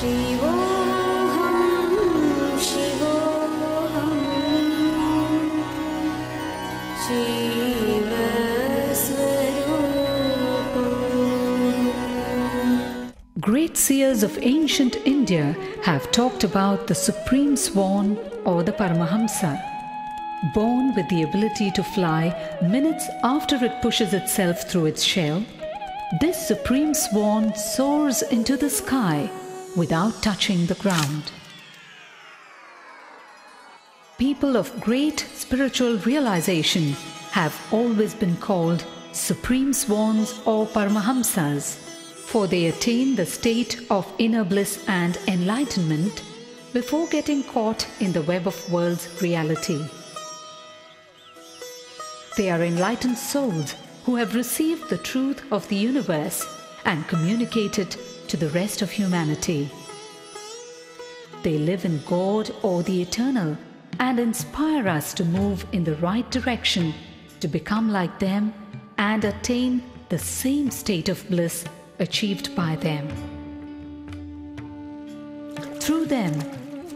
Great seers of ancient India have talked about the supreme swan or the Paramahamsa. Born with the ability to fly minutes after it pushes itself through its shell, this supreme swan soars into the sky without touching the ground. People of great spiritual realization have always been called supreme swans or Paramahamsas, for they attain the state of inner bliss and enlightenment before getting caught in the web of world's reality. They are enlightened souls who have received the truth of the universe and communicate it to the rest of humanity. They live in God or the Eternal and inspire us to move in the right direction, to become like them and attain the same state of bliss achieved by them. Through them,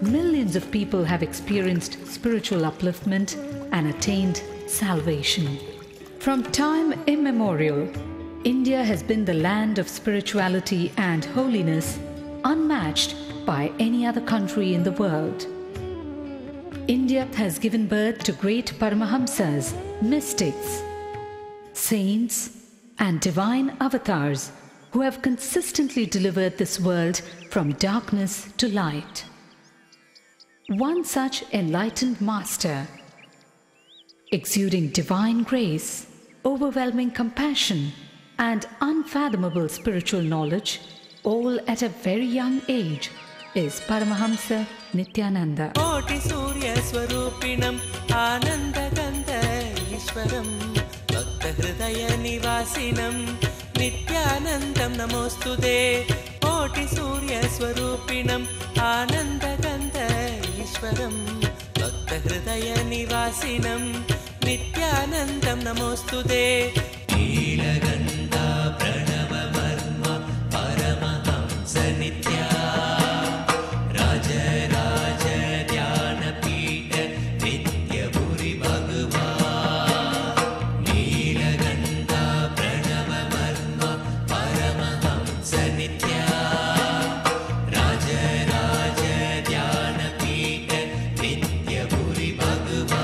millions of people have experienced spiritual upliftment and attained salvation. From time immemorial, India has been the land of spirituality and holiness unmatched by any other country in the world. India has given birth to great Paramahamsas, mystics, saints, and divine avatars who have consistently delivered this world from darkness to light. One such enlightened master, exuding divine grace, overwhelming compassion, and unfathomable spiritual knowledge, all at a very young age, is Paramahamsa Nithyananda. Koti Surya Swarupinam Ananda Ganda Ishwaram Bhakta Hridaya Nivasinam Nithyanandam Namostude. Koti Surya Swarupinam Ananda Ganda Ishwaram Bhakta Hridaya Nivasinam Nithyanandam Namostude. Neelagandha Pranava Varma Paramahamsa Nithya Raja Raja Dhyana Pita Nitya Puri Bhagavan. Neelagandha Pranava Varma Paramahamsa Nithya Raja Raja Dhyana Pita Nitya Puri Bhagavan.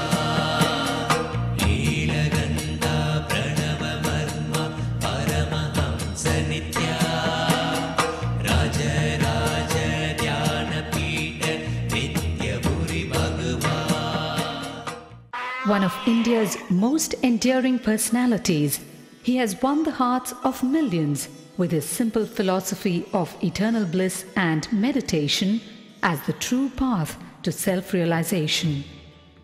Neelagandha Pranava Varma Paramahamsa Nithya Raja Raja Dhyana Pita Nitya Puri Bhagavan. One of India's most enduring personalities, he has won the hearts of millions with his simple philosophy of eternal bliss and meditation as the true path to self-realization.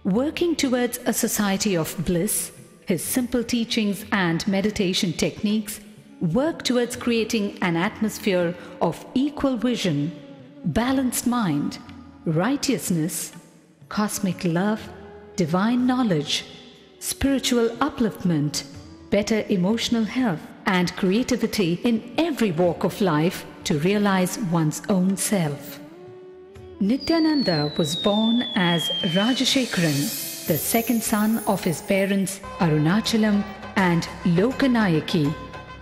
Working towards a society of bliss, his simple teachings and meditation techniques work towards creating an atmosphere of equal vision, balanced mind, righteousness, cosmic love, divine knowledge, spiritual upliftment, better emotional health, and creativity in every walk of life to realize one's own self. Nithyananda was born as Rajashekharan, the second son of his parents Arunachalam and Lokanayaki,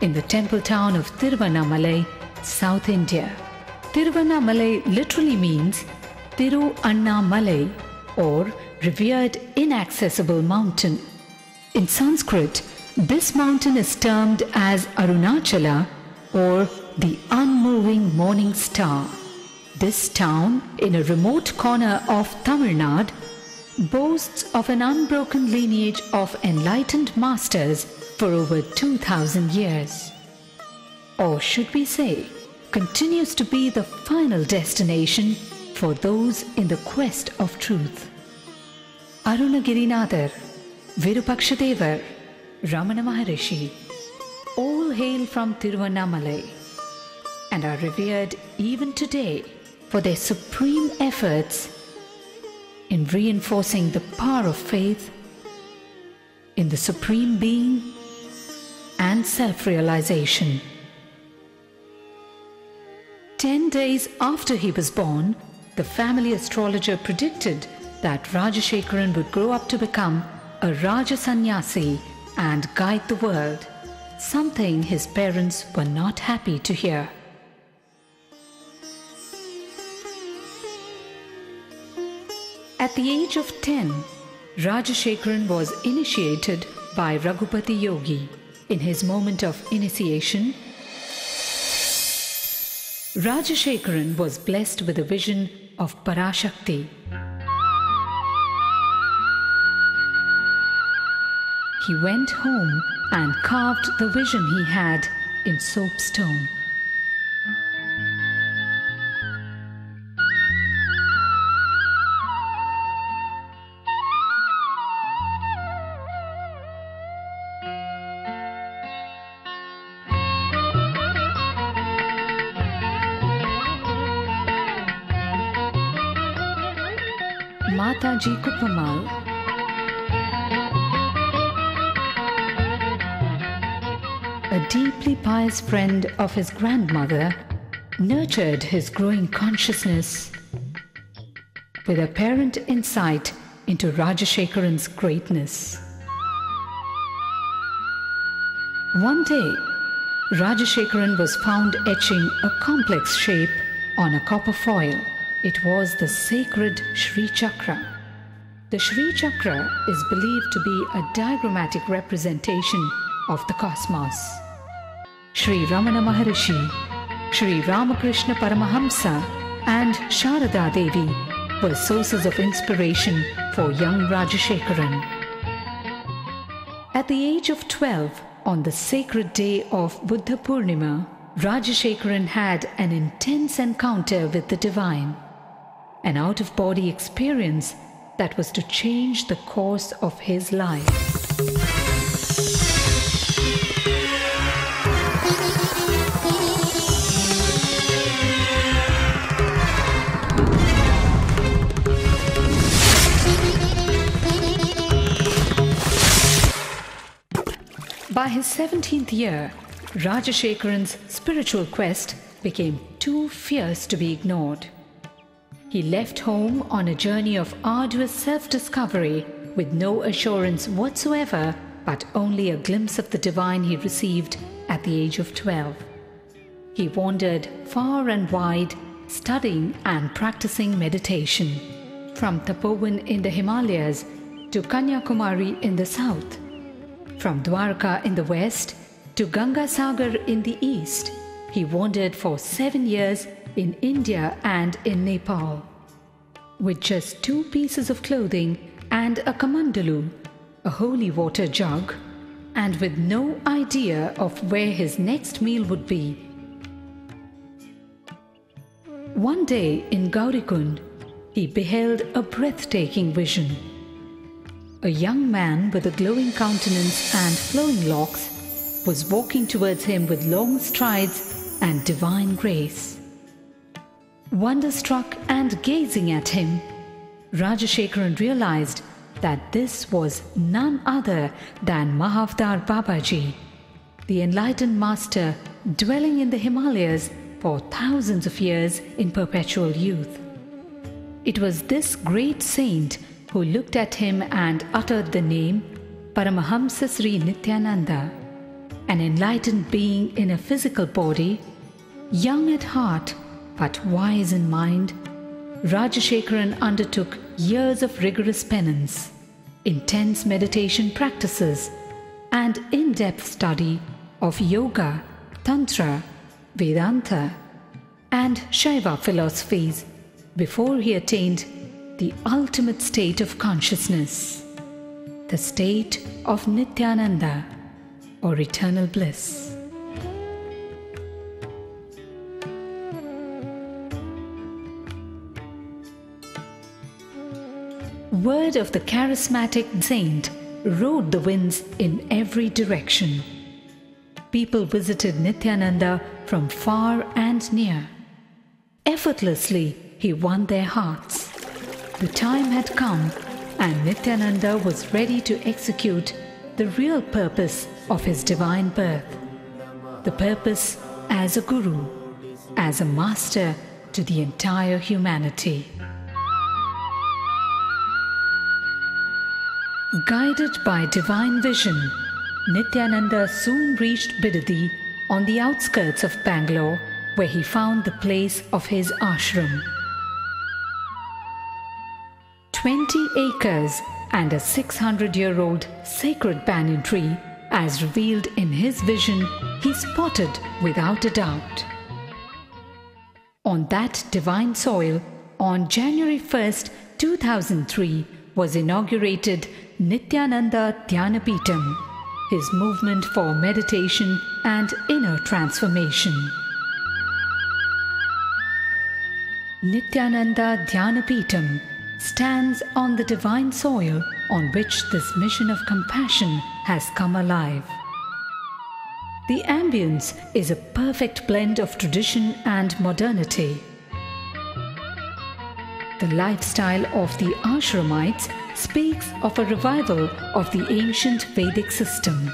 in the temple town of Tiruvannamalai, South India. Tiruvannamalai literally means Thiru Annamalai, or revered inaccessible mountain. In Sanskrit, this mountain is termed as Arunachala, or the unmoving morning star. This town, in a remote corner of Tamil Nadu, boasts of an unbroken lineage of enlightened masters for over 2000 years. Or should we say, continues to be the final destination for those in the quest of truth. Arunagirinadar, Virupakshadevar, Ramana Maharishi, all hail from Tiruvannamalai and are revered even today for their supreme efforts in reinforcing the power of faith in the Supreme Being and self-realization. 10 days after he was born, the family astrologer predicted that Rajashekaran would grow up to become a Raja Sannyasi and guide the world, something his parents were not happy to hear. At the age of 10, Rajashekaran was initiated by Raghupati Yogi. In his moment of initiation, Rajashekaran was blessed with a vision of Parashakti. He went home and carved the vision he had in soapstone. Mataji Kupamal, a deeply pious friend of his grandmother, nurtured his growing consciousness with apparent insight into Rajashekaran's greatness. One day, Rajashekaran was found etching a complex shape on a copper foil. It was the sacred Shri Chakra. The Shri Chakra is believed to be a diagrammatic representation of the cosmos. Shri Ramana Maharishi, Shri Ramakrishna Paramahamsa and Sharada Devi were sources of inspiration for young Rajashekaran. At the age of 12, on the sacred day of Buddha Purnima, Rajashekaran had an intense encounter with the divine, an out-of-body experience that was to change the course of his life. By his 17th year, Rajashekaran's spiritual quest became too fierce to be ignored. He left home on a journey of arduous self-discovery with no assurance whatsoever, but only a glimpse of the divine he received at the age of 12. He wandered far and wide, studying and practicing meditation, from Tapovan in the Himalayas to Kanyakumari in the south, from Dwarka in the west to Ganga Sagar in the east. He wandered for 7 years in India and in Nepal. With just 2 pieces of clothing and a kamandalu, a holy water jug, and with no idea of where his next meal would be. One day in Gaurikund, he beheld a breathtaking vision. A young man with a glowing countenance and flowing locks was walking towards him with long strides and divine grace. Wonderstruck and gazing at him, Rajashekaran realized that this was none other than Mahavdar Babaji, the enlightened master dwelling in the Himalayas for thousands of years in perpetual youth. It was this great saint who looked at him and uttered the name Paramahamsa Sri Nithyananda, an enlightened being in a physical body, young at heart but wise in mind. Rajashekaran undertook years of rigorous penance, intense meditation practices, and in-depth study of yoga, tantra, Vedanta, and Shaiva philosophies before he attained the ultimate state of consciousness, the state of Nithyananda or eternal bliss. Word of the charismatic saint rode the winds in every direction. People visited Nithyananda from far and near. Effortlessly, he won their hearts. The time had come, and Nithyananda was ready to execute the real purpose of his divine birth, the purpose as a guru. as a master to the entire humanity. Guided by divine vision, Nithyananda soon reached Bidadi on the outskirts of Bangalore, where he found the place of his ashram. 20 acres and a 600-year-old sacred banyan tree, as revealed in his vision, he spotted without a doubt. On that divine soil, on January 1st, 2003, was inaugurated Eternal-Nithyananda, his movement for meditation and inner transformation. Eternal-Nithyananda stands on the divine soil on which this mission of compassion has come alive. The ambience is a perfect blend of tradition and modernity. The lifestyle of the ashramites speaks of a revival of the ancient Vedic system.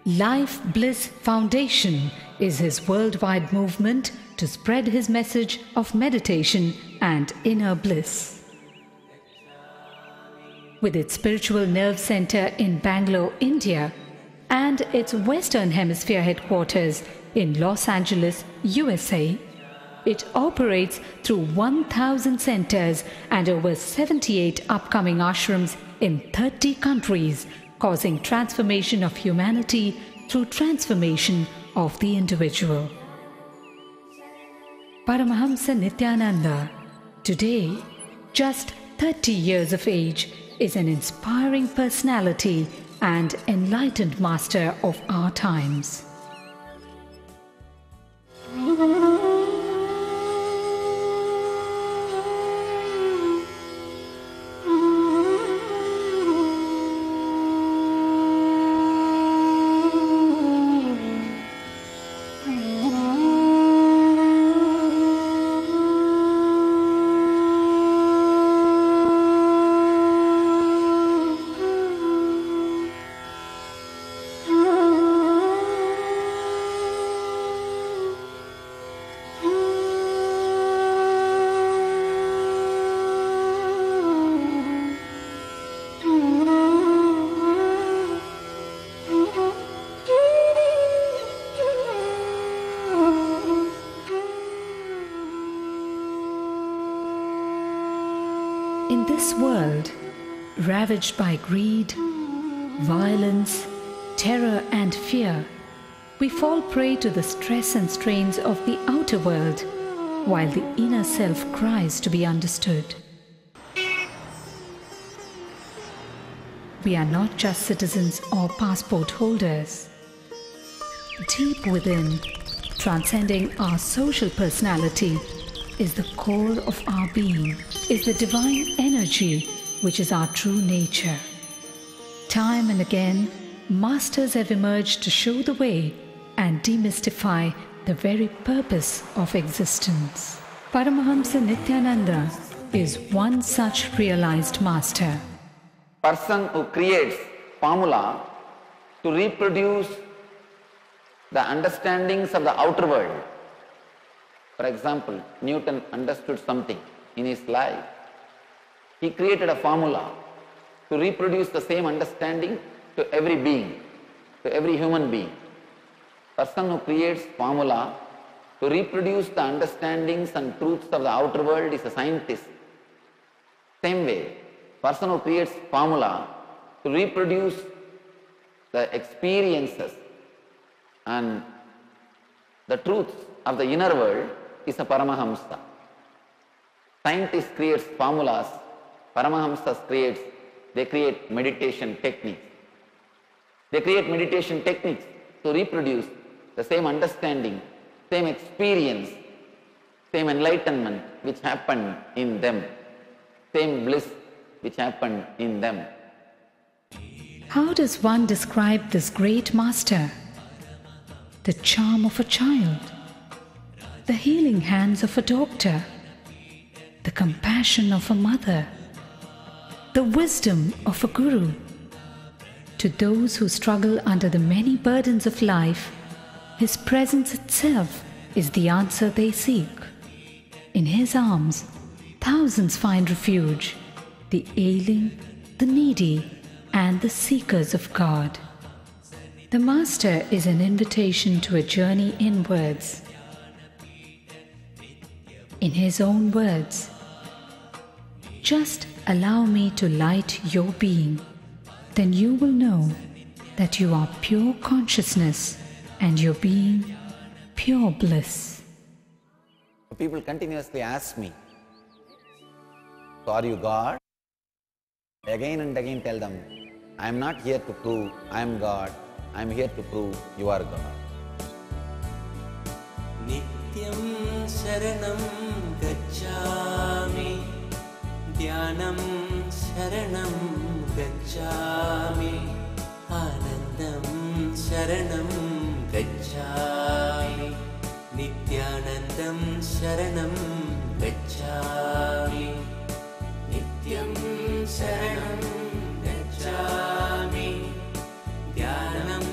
Life Bliss Foundation is his worldwide movement to spread his message of meditation and inner bliss. With its spiritual nerve center in Bangalore, India, and its Western Hemisphere headquarters in Los Angeles, USA, it operates through 1,000 centers and over 78 upcoming ashrams in 30 countries, causing transformation of humanity through transformation of the individual. Paramahamsa Nithyananda, today just 30 years of age, is an inspiring personality and enlightened master of our times. In this world, ravaged by greed, violence, terror and fear, we fall prey to the stress and strains of the outer world, while the inner self cries to be understood. We are not just citizens or passport holders. Deep within, transcending our social personality, is the core of our being, is the divine energy which is our true nature. Time and again, masters have emerged to show the way and demystify the very purpose of existence. Paramahamsa Nithyananda is one such realized master. Person who creates formula to reproduce the understandings of the outer world. For example, Newton understood something in his life. He created a formula to reproduce the same understanding to every being, to every human being. Person who creates formula to reproduce the understandings and truths of the outer world is a scientist. Same way, person who creates formula to reproduce the experiences And the truth of the inner world is a Paramahamsa. Scientists create formulas, Paramahamsas they create meditation techniques. They create meditation techniques to reproduce the same understanding, same experience, same enlightenment which happened in them, same bliss which happened in them. How does one describe this great master? The charm of a child, the healing hands of a doctor, the compassion of a mother, the wisdom of a guru. To those who struggle under the many burdens of life, his presence itself is the answer they seek. In his arms, thousands find refuge, the ailing, the needy, and the seekers of God. The Master is an invitation to a journey inwards. In his own words, "Just allow me to light your being, then you will know that you are pure consciousness and your being pure bliss." People continuously ask me, "So are you God?" Again and again tell them, "I am not here to prove I am God. I am here to prove you are God." Nityam sharanam gacchami, dhyanam sharanam gacchami, anandam sharanam gacchami, nityanandam sharanam gacchami, nityam sharanam gacchami, dhyanam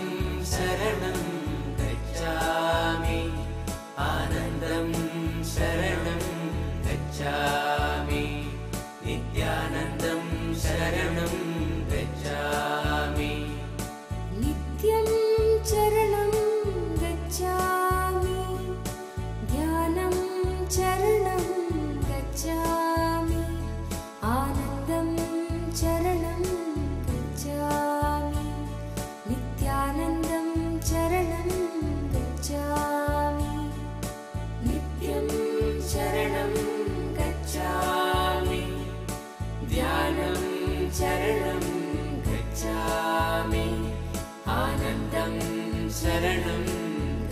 sharanam gacchami, anandam sharanam gacchami, nityanandam sharanam gacchami. Nityam charanam gacchami, dhyanam charanam gacchami, anandam charanam gacchami, nityanandam charanam gacchami. Nityam charanam gacchami, dhyanam charanam gacchami, anandam sharanam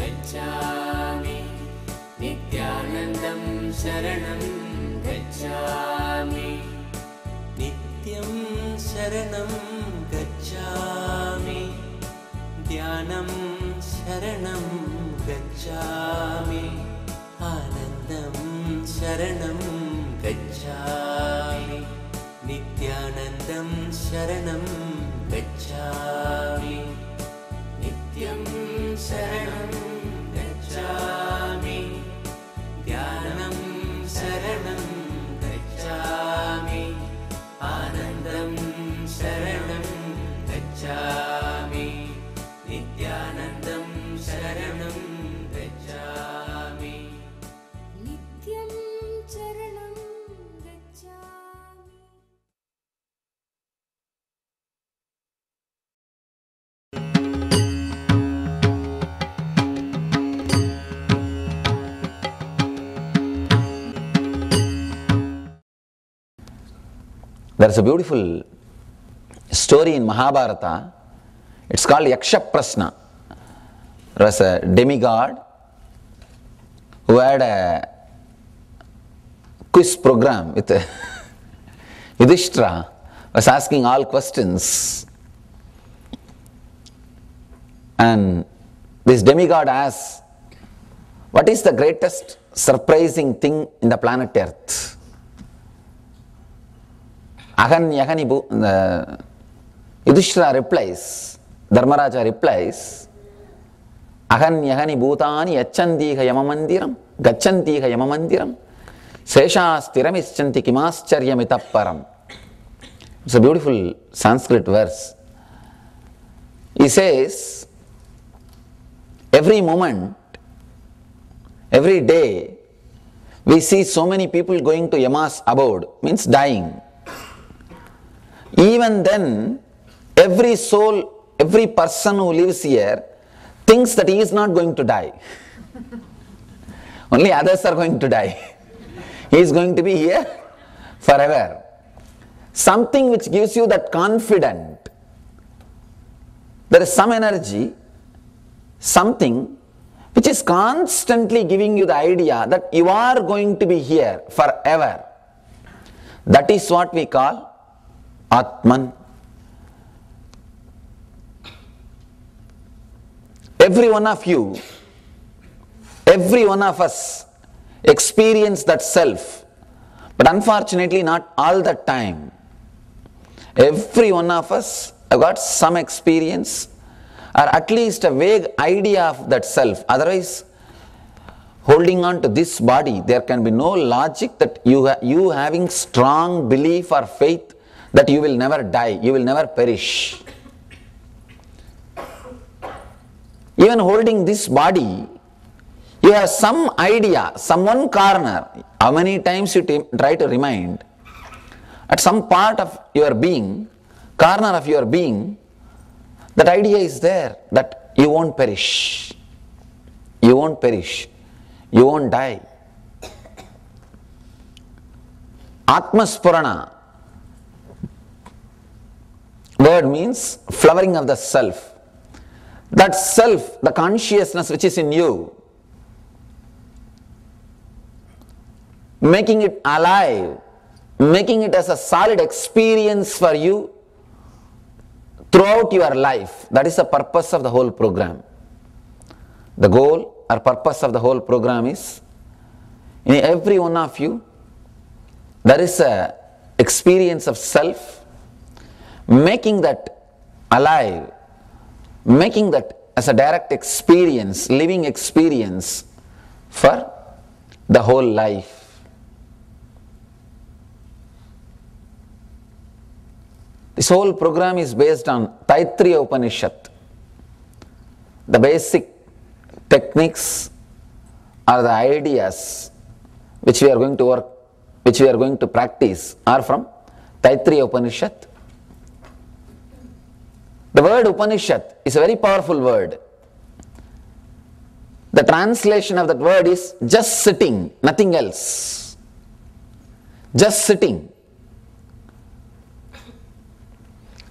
gacchami, nityanandam sharanam gacchami. Nityam sharanam gacchami, dhyanam sharanam gacchami, anandam sharanam gacchami, nityanandam sharanam gacchami. Nityam sharanam gacchami, dhyanam sharanam gacchami, anandam sharanam gacchami, nityanandam sharanam gacchami. Nityam charanam gacchami. There's a beautiful story in Mahabharata. It's called Yaksha Prasna. There was a demigod who had a quiz program with Yudhishthira, was asking all questions. And this demigod asked, "What is the greatest surprising thing in the planet Earth?" Yudhishthira replies, Dharmaraja replies, "Ahanyahani bhutani yachantiha yamamandiram, gachantiha yamamandiram, seshastiramischanti kimascharyamitapparam." It's a beautiful Sanskrit verse. He says, every moment, every day, we see so many people going to Yama's abode, means dying. Even then, every soul, every person who lives here thinks that he is not going to die. Only others are going to die. He is going to be here forever. Something which gives you that confidence. There is some energy, something which is constantly giving you the idea that you are going to be here forever. That is what we call Atman. Every one of you, every one of us experience that self, but unfortunately not all the time. Every one of us have got some experience or at least a vague idea of that self. Otherwise, holding on to this body, there can be no logic that you having strong belief or faith that you will never die, you will never perish. Even holding this body, you have some idea, some one corner. How many times you try to remind, at some part of your being, corner of your being, that idea is there that you won't perish. You won't perish. You won't die. Atmaspurana word means flowering of the self. That self, the consciousness which is in you, making it alive, making it as a solid experience for you throughout your life. That is the purpose of the whole program. The goal or purpose of the whole program is, in every one of you, there is a experience of self, making that alive, making that as a direct experience, living experience for the whole life. This whole program is based on Taittiriya Upanishad. The basic techniques or the ideas which we are going to work, which we are going to practice are from Taittiriya Upanishad. The word Upanishad is a very powerful word. The translation of that word is just sitting, nothing else. Just sitting.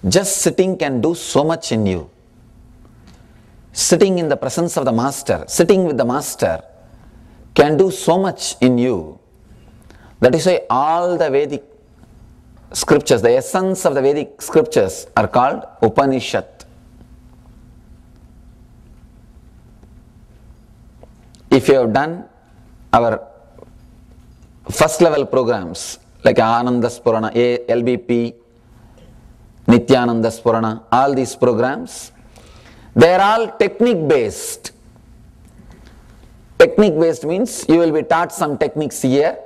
Just sitting can do so much in you. Sitting in the presence of the Master, sitting with the Master can do so much in you. That is why all the Vedic scriptures, the essence of the Vedic scriptures are called Upanishad. If you have done our first level programs like Ananda Spurana, LBP, Nithyananda Spurana, all these programs, they are all technique based. Technique based means you will be taught some techniques here,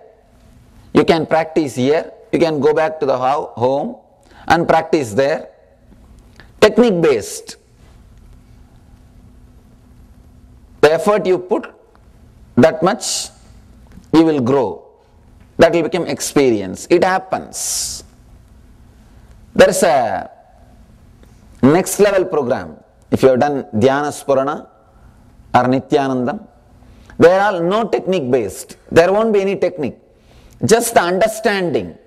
you can practice here, you can go back to the home and practice there. Technique based. The effort you put, that much you will grow. That will become experience. It happens. There is a next level program. If you have done Dhyana Spurana or Nithyanandam, they are all no technique based. There won't be any technique. Just the understanding.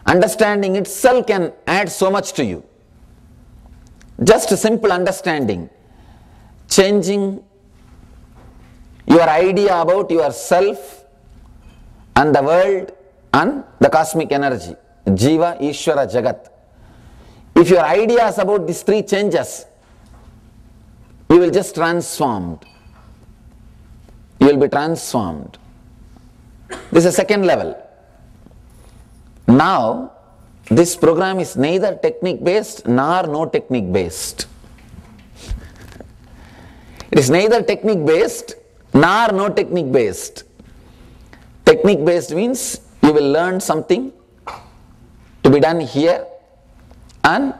Understanding itself can add so much to you. Just a simple understanding. Changing your idea about yourself and the world and the cosmic energy. Jiva, Ishvara, Jagat. If your ideas about these three changes, you will just transformed. You will be transformed. This is a second level. Now, this program is neither technique based nor no technique based. It is neither technique based nor no technique based. Technique based means you will learn something to be done here and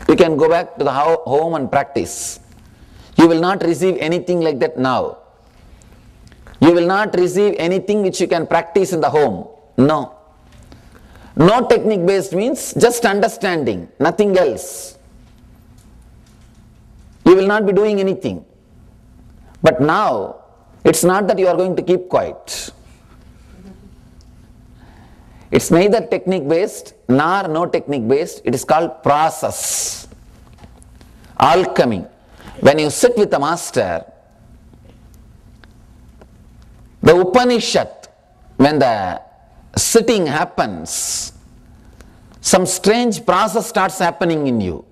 you can go back to the home and practice. You will not receive anything like that now. You will not receive anything which you can practice in the home. No. No technique based means just understanding, nothing else. You will not be doing anything. But now, it's not that you are going to keep quiet. It's neither technique based nor no technique based. It is called process. Alchemy. When you sit with a master, the Upanishad, when the sitting happens, some strange process starts happening in you,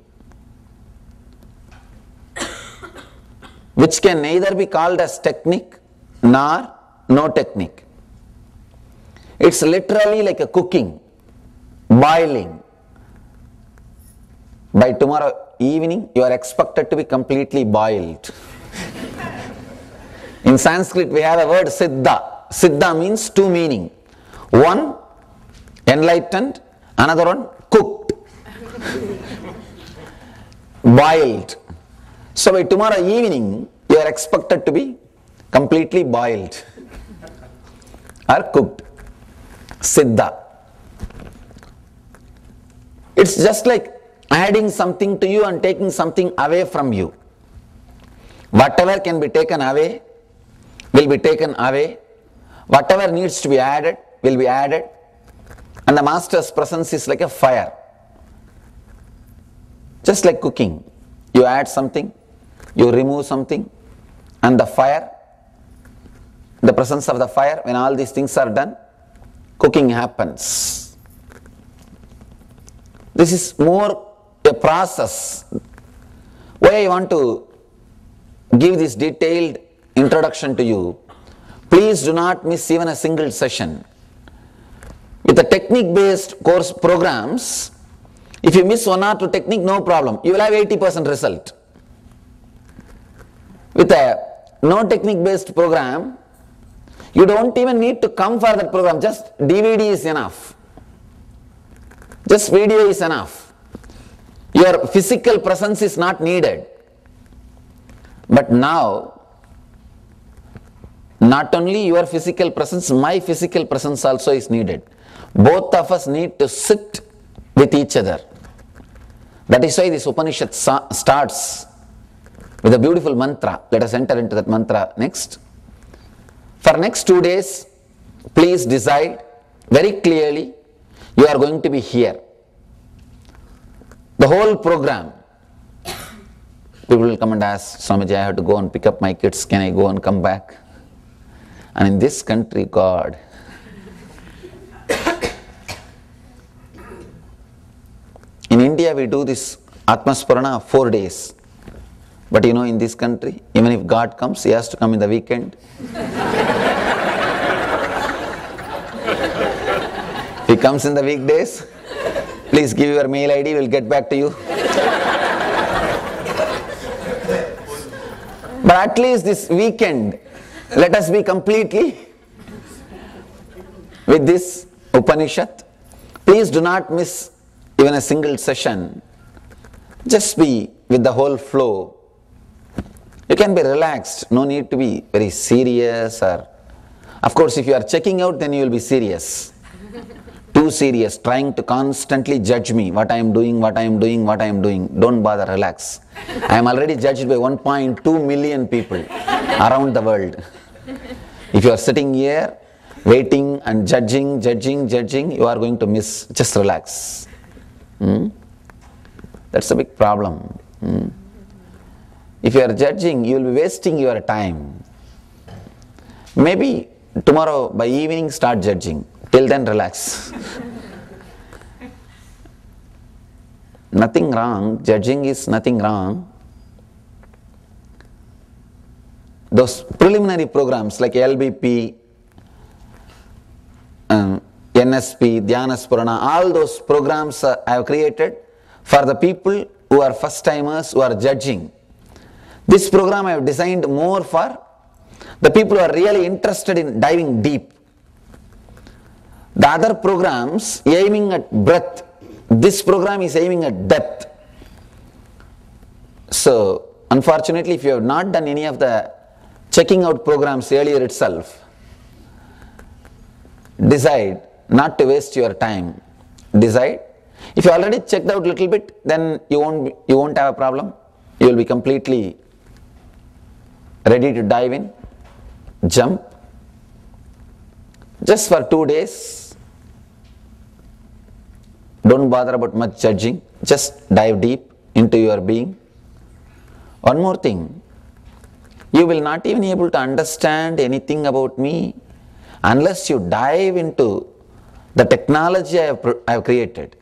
which can neither be called as technique nor no technique. It's literally like a cooking, boiling. By tomorrow evening, you are expected to be completely boiled. In Sanskrit, we have a word siddha. Siddha means two meaning. One, enlightened, another one, cooked. Boiled. So by tomorrow evening, you are expected to be completely boiled or cooked. Siddha. It's just like adding something to you and taking something away from you. Whatever can be taken away will be taken away. Whatever needs to be added will be added. And the master's presence is like a fire. Just like cooking. You add something, you remove something, and the fire, the presence of the fire, when all these things are done, cooking happens. This is more a process. Why I want to give this detailed introduction to you, please do not miss even a single session. With the technique based course programs, if you miss one or two technique, no problem, you will have 80% result. With a no technique based program, you don't even need to come for that program, just DVD is enough. Just video is enough. Your physical presence is not needed. But now, not only your physical presence, my physical presence also is needed. Both of us need to sit with each other. That is why this Upanishad starts with a beautiful mantra. Let us enter into that mantra next. For next 2 days, please decide very clearly you are going to be here. The whole program. People will come and ask, Swamiji, I have to go and pick up my kids. Can I go and come back? And in this country, God, in India we do this Atmaspurana 4 days. But you know, in this country, even if God comes, He has to come in the weekend. If He comes in the weekdays, please give your mail ID, we'll get back to you. But at least this weekend, let us be completely with this Upanishad. Please do not miss even a single session. Just be with the whole flow. You can be relaxed, no need to be very serious, or of course if you are checking out, then you will be serious. Too serious, trying to constantly judge me, what I am doing, what I am doing, what I am doing. Don't bother, relax. I am already judged by 1.2 million people around the world. If you are sitting here, waiting and judging, you are going to miss. Just relax. That's a big problem. If you are judging, you will be wasting your time. Maybe tomorrow by evening start judging. Till then relax. Nothing wrong. Judging is nothing wrong. Those preliminary programs like LBP, NSP, Dhyanasparana, all those programs I have created for the people who are first timers, who are judging. This program I have designed more for the people who are really interested in diving deep. The other programs aiming at breadth. This program is aiming at depth. So, unfortunately, if you have not done any of the checking out programs earlier itself, decide not to waste your time. Decide. If you already checked out a little bit, then you won't have a problem. You will be completely Ready to dive in? Jump. Just for 2 days. Don't bother about much judging. Just dive deep into your being. One more thing. You will not even be able to understand anything about me unless you dive into the technology I have created.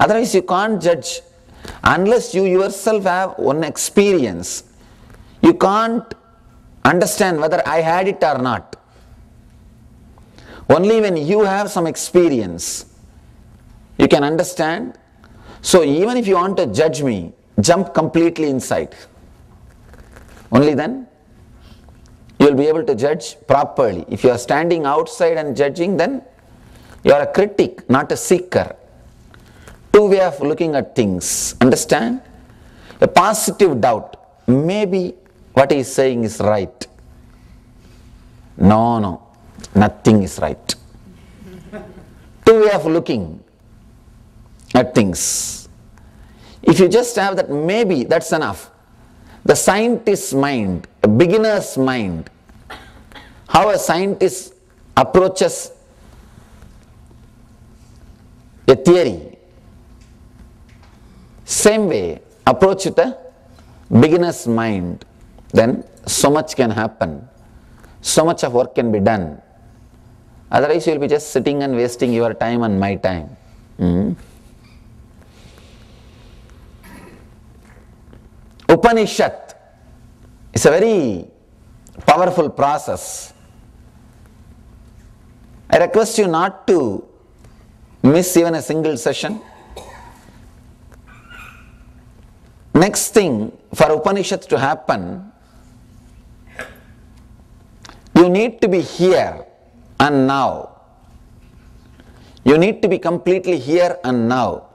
Otherwise you can't judge. Unless you yourself have one experience, you can't understand whether I had it or not. Only when you have some experience, you can understand. So even if you want to judge me, jump completely inside. Only then you will be able to judge properly. If you are standing outside and judging, then you are a critic, not a seeker. Two way of looking at things. Understand? A positive doubt. Maybe what he is saying is right. No, nothing is right. Two way of looking at things. If you just have that maybe, that's enough. The scientist's mind, a beginner's mind, how a scientist approaches a theory, same way approach with a beginner's mind, then so much can happen, so much of work can be done. Otherwise you will be just sitting and wasting your time and my time. Upanishad is a very powerful process. I request you not to miss even a single session. Next thing, for Upanishad to happen, you need to be here and now. You need to be completely here and now.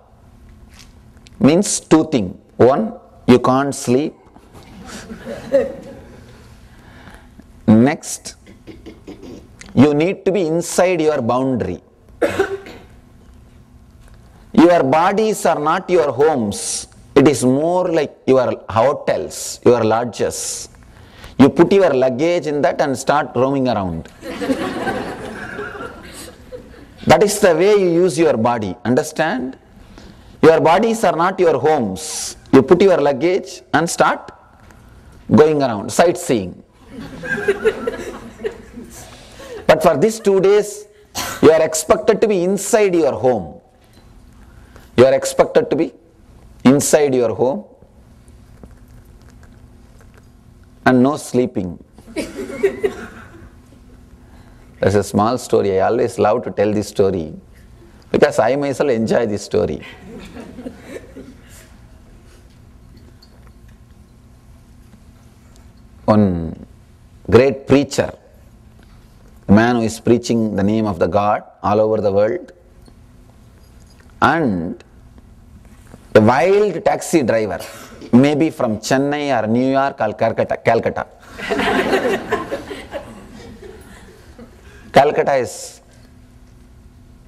Means two things. One, you can't sleep. Next, you need to be inside your boundary. Your bodies are not your homes. It is more like your hotels, your lodges. You put your luggage in that and start roaming around. That is the way you use your body. Understand? Your bodies are not your homes. You put your luggage and start going around, sightseeing. But for these 2 days, you are expected to be inside your home. You are expected to be inside your home and no sleeping. There's a small story. I always love to tell this story because I myself enjoy this story. One great preacher, a man who is preaching the name of the God all over the world, and a wild taxi driver, maybe from Chennai or New York or Calcutta. Calcutta is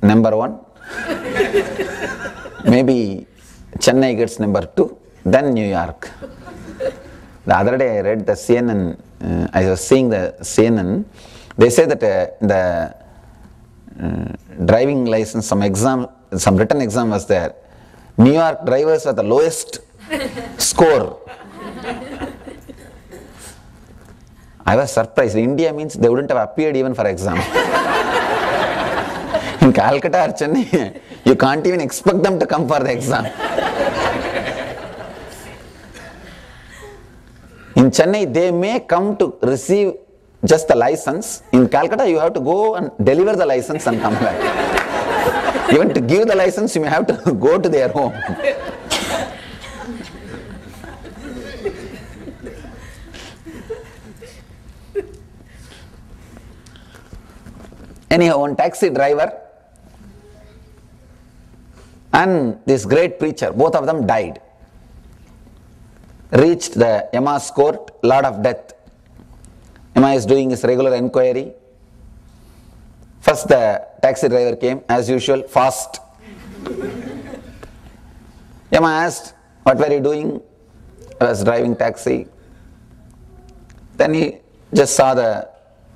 number 1. Maybe Chennai gets number 2, then New York. The other day I read the CNN, I was seeing the CNN, they say that the driving license, some written exam was there. New York drivers are the lowest score. I was surprised. India means they wouldn't have appeared even for exam. In Calcutta or Chennai, you can't even expect them to come for the exam. In Chennai, they may come to receive just the license. In Calcutta, you have to go and deliver the license and come back. Even to give the license, you may have to go to their home. Anyhow, one taxi driver and this great preacher, both of them died. Reached the Yama's court, Lord of Death. Yama is doing his regular inquiry. First the taxi driver came, as usual, fast. Yama asked, what were you doing? I was driving taxi. Then he just saw the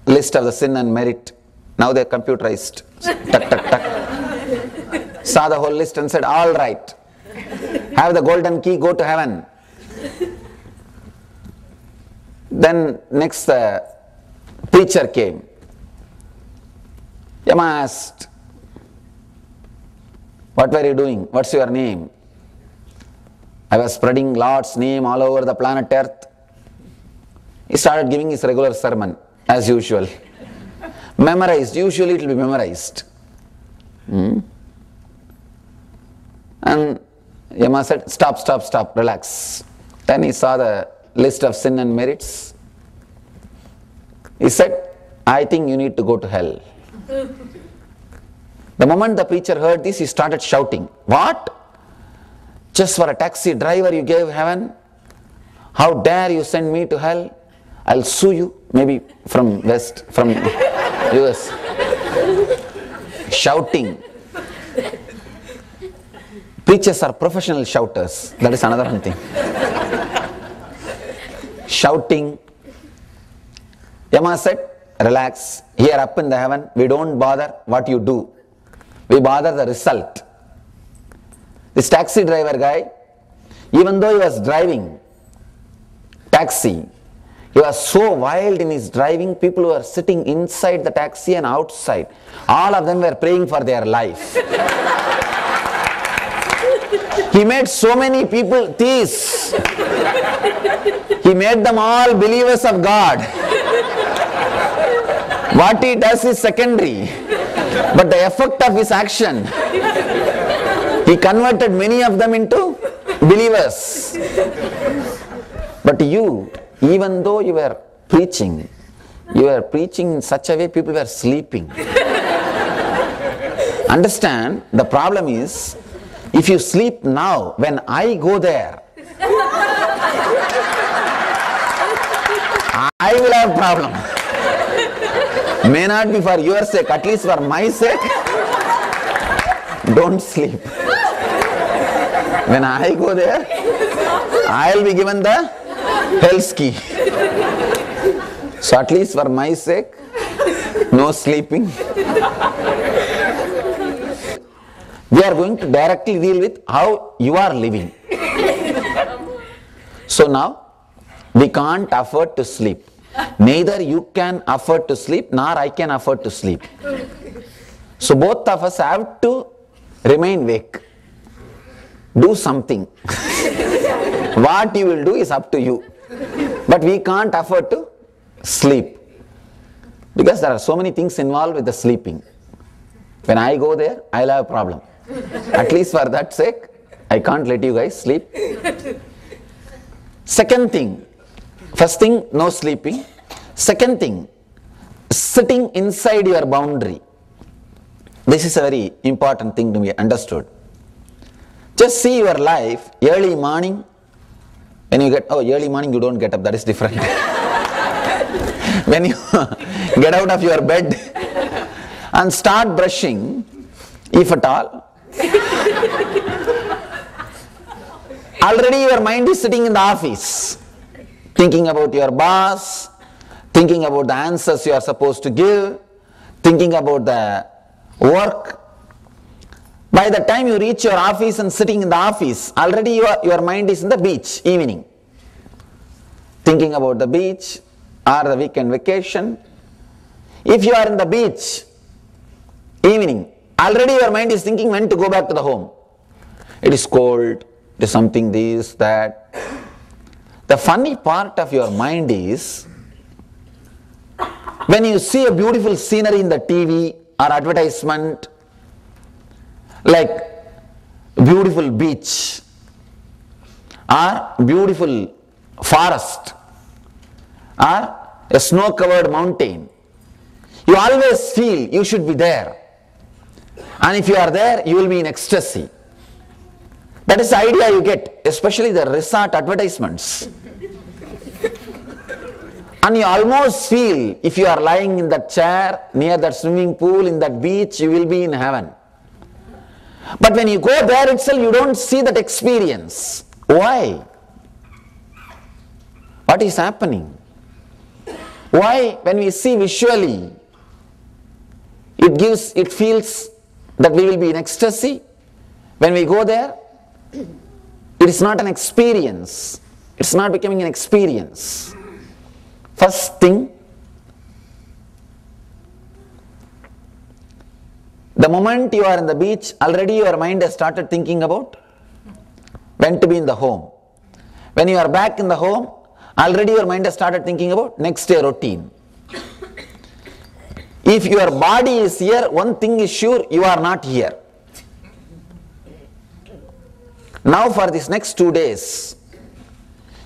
list of the sin and merit. Now they're computerized. Tuck, tuck, tuck. Saw the whole list and said, all right, have the golden key, go to heaven. Then next the preacher came. Yama asked, what were you doing? What's your name? I was spreading Lord's name all over the planet Earth. He started giving his regular sermon as usual. Memorized, usually it will be memorized. And Yama said, stop, stop, stop, relax. Then he saw the list of sin and merits. He said, I think you need to go to hell. The moment the preacher heard this, he started shouting, what? Just for a taxi driver you gave heaven? How dare you send me to hell? I'll sue you, maybe from West, from US. Shouting. Preachers are professional shouters. That is another one thing. Shouting. Yama said, relax, here up in the heaven, we don't bother what you do. We bother the result. This taxi driver guy, even though he was driving taxi, he was so wild in his driving, people who were sitting inside the taxi and outside, all of them were praying for their life. He made so many people theists. He made them all believers of God. What he does is secondary, but the effect of his action, he converted many of them into believers. But you, even though you were preaching in such a way people were sleeping. Understand, the problem is, if you sleep now, when I go there, I will have a problem. May not be for your sake, at least for my sake. Don't sleep. When I go there, I'll be given the hell's key. So at least for my sake, no sleeping. We are going to directly deal with how you are living. So now, we can't afford to sleep. Neither you can afford to sleep, nor I can afford to sleep. So both of us have to remain awake. Do something. What you will do is up to you. But we can't afford to sleep. Because there are so many things involved with the sleeping. When I go there, I'll have a problem. At least for that sake, I can't let you guys sleep. Second thing, first thing, no sleeping. Second thing, sitting inside your boundary. This is a very important thing to be understood. Just see your life, early morning, when you get, early morning you don't get up, that is different. When you get out of your bed and start brushing, if at all, already your mind is sitting in the office, thinking about your boss, thinking about the answers you are supposed to give, thinking about the work. By the time you reach your office and sitting in the office, already your mind is in the beach, evening. Thinking about the beach or the weekend vacation. If you are in the beach, evening, already your mind is thinking when to go back to the home. It is cold, it is something this, that. The funny part of your mind is, when you see a beautiful scenery in the TV or advertisement, like beautiful beach or beautiful forest or a snow-covered mountain, you always feel you should be there. And if you are there, you will be in ecstasy. That is the idea you get, especially the resort advertisements. And you almost feel, if you are lying in that chair, near that swimming pool, in that beach, you will be in heaven. But when you go there itself, you don't see that experience. Why? What is happening? Why? When we see visually, it feels that we will be in ecstasy. When we go there, it is not an experience. It's not becoming an experience. First thing, the moment you are in the beach, already your mind has started thinking about when to be in the home. When you are back in the home, already your mind has started thinking about next day routine. If your body is here, one thing is sure, you are not here. Now for these next 2 days,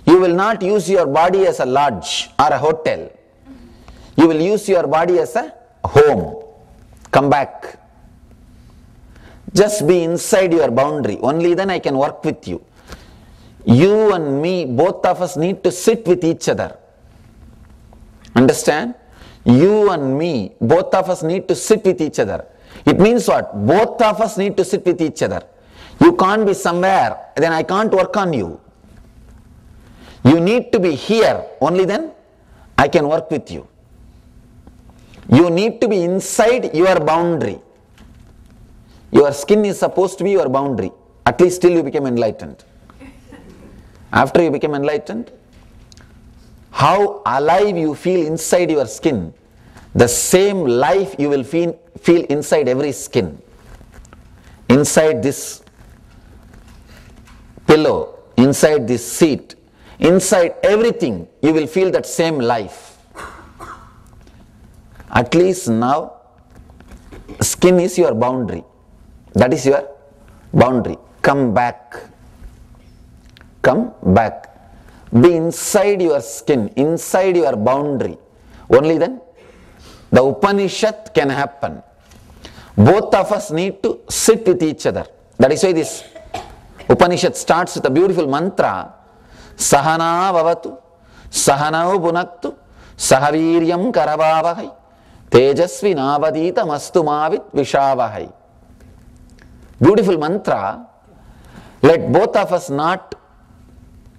you will not use your body as a lodge or a hotel. You will use your body as a home. Come back. Just be inside your boundary. Only then I can work with you. You and me, both of us need to sit with each other. Understand? You and me, both of us need to sit with each other. It means what? Both of us need to sit with each other. You can't be somewhere, then I can't work on you. You need to be here, only then I can work with you. You need to be inside your boundary. Your skin is supposed to be your boundary. At least till you become enlightened. After you become enlightened, how alive you feel inside your skin, the same life you will feel inside every skin. Inside this pillow, inside this seat, inside everything, you will feel that same life. At least now, skin is your boundary. That is your boundary. Come back. Come back. Be inside your skin, inside your boundary. Only then the Upanishad can happen. Both of us need to sit with each other. That is why this Upanishad starts with a beautiful mantra. Sahana vavatu, sahanau bhunaktu, sahaviryam karavavahai, tejasvi navadita mastu mavit vishavahai. Beautiful mantra. Let both of us not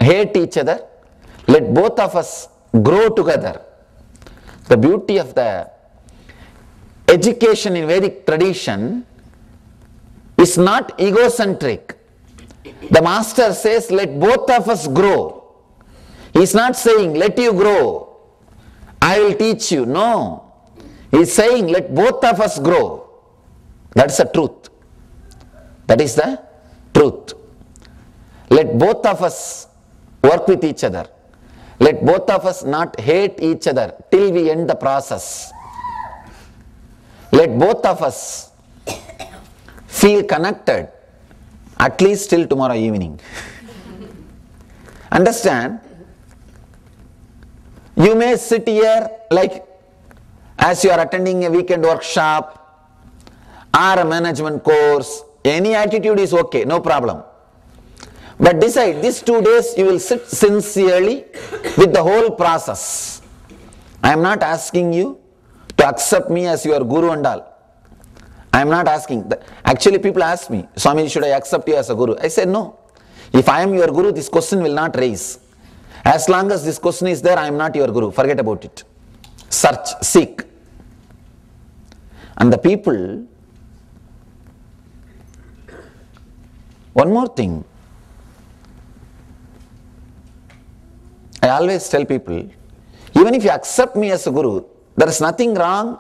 hate each other. Let both of us grow together. The beauty of the education in Vedic tradition is not egocentric. The master says, let both of us grow. He is not saying, let you grow, I will teach you. No. He is saying, let both of us grow. That's the truth. That is the truth. Let both of us work with each other. Let both of us not hate each other till we end the process. Let both of us feel connected at least till tomorrow evening. Understand? You may sit here like as you are attending a weekend workshop or a management course. Any attitude is okay, no problem. But decide, these 2 days you will sit sincerely with the whole process. I am not asking you to accept me as your guru and all. I am not asking. Actually people ask me, Swami, should I accept you as a guru? I said no. If I am your guru, this question will not raise. As long as this question is there, I am not your guru. Forget about it. Search, seek. And the people, one more thing. I always tell people, even if you accept me as a guru, there is nothing wrong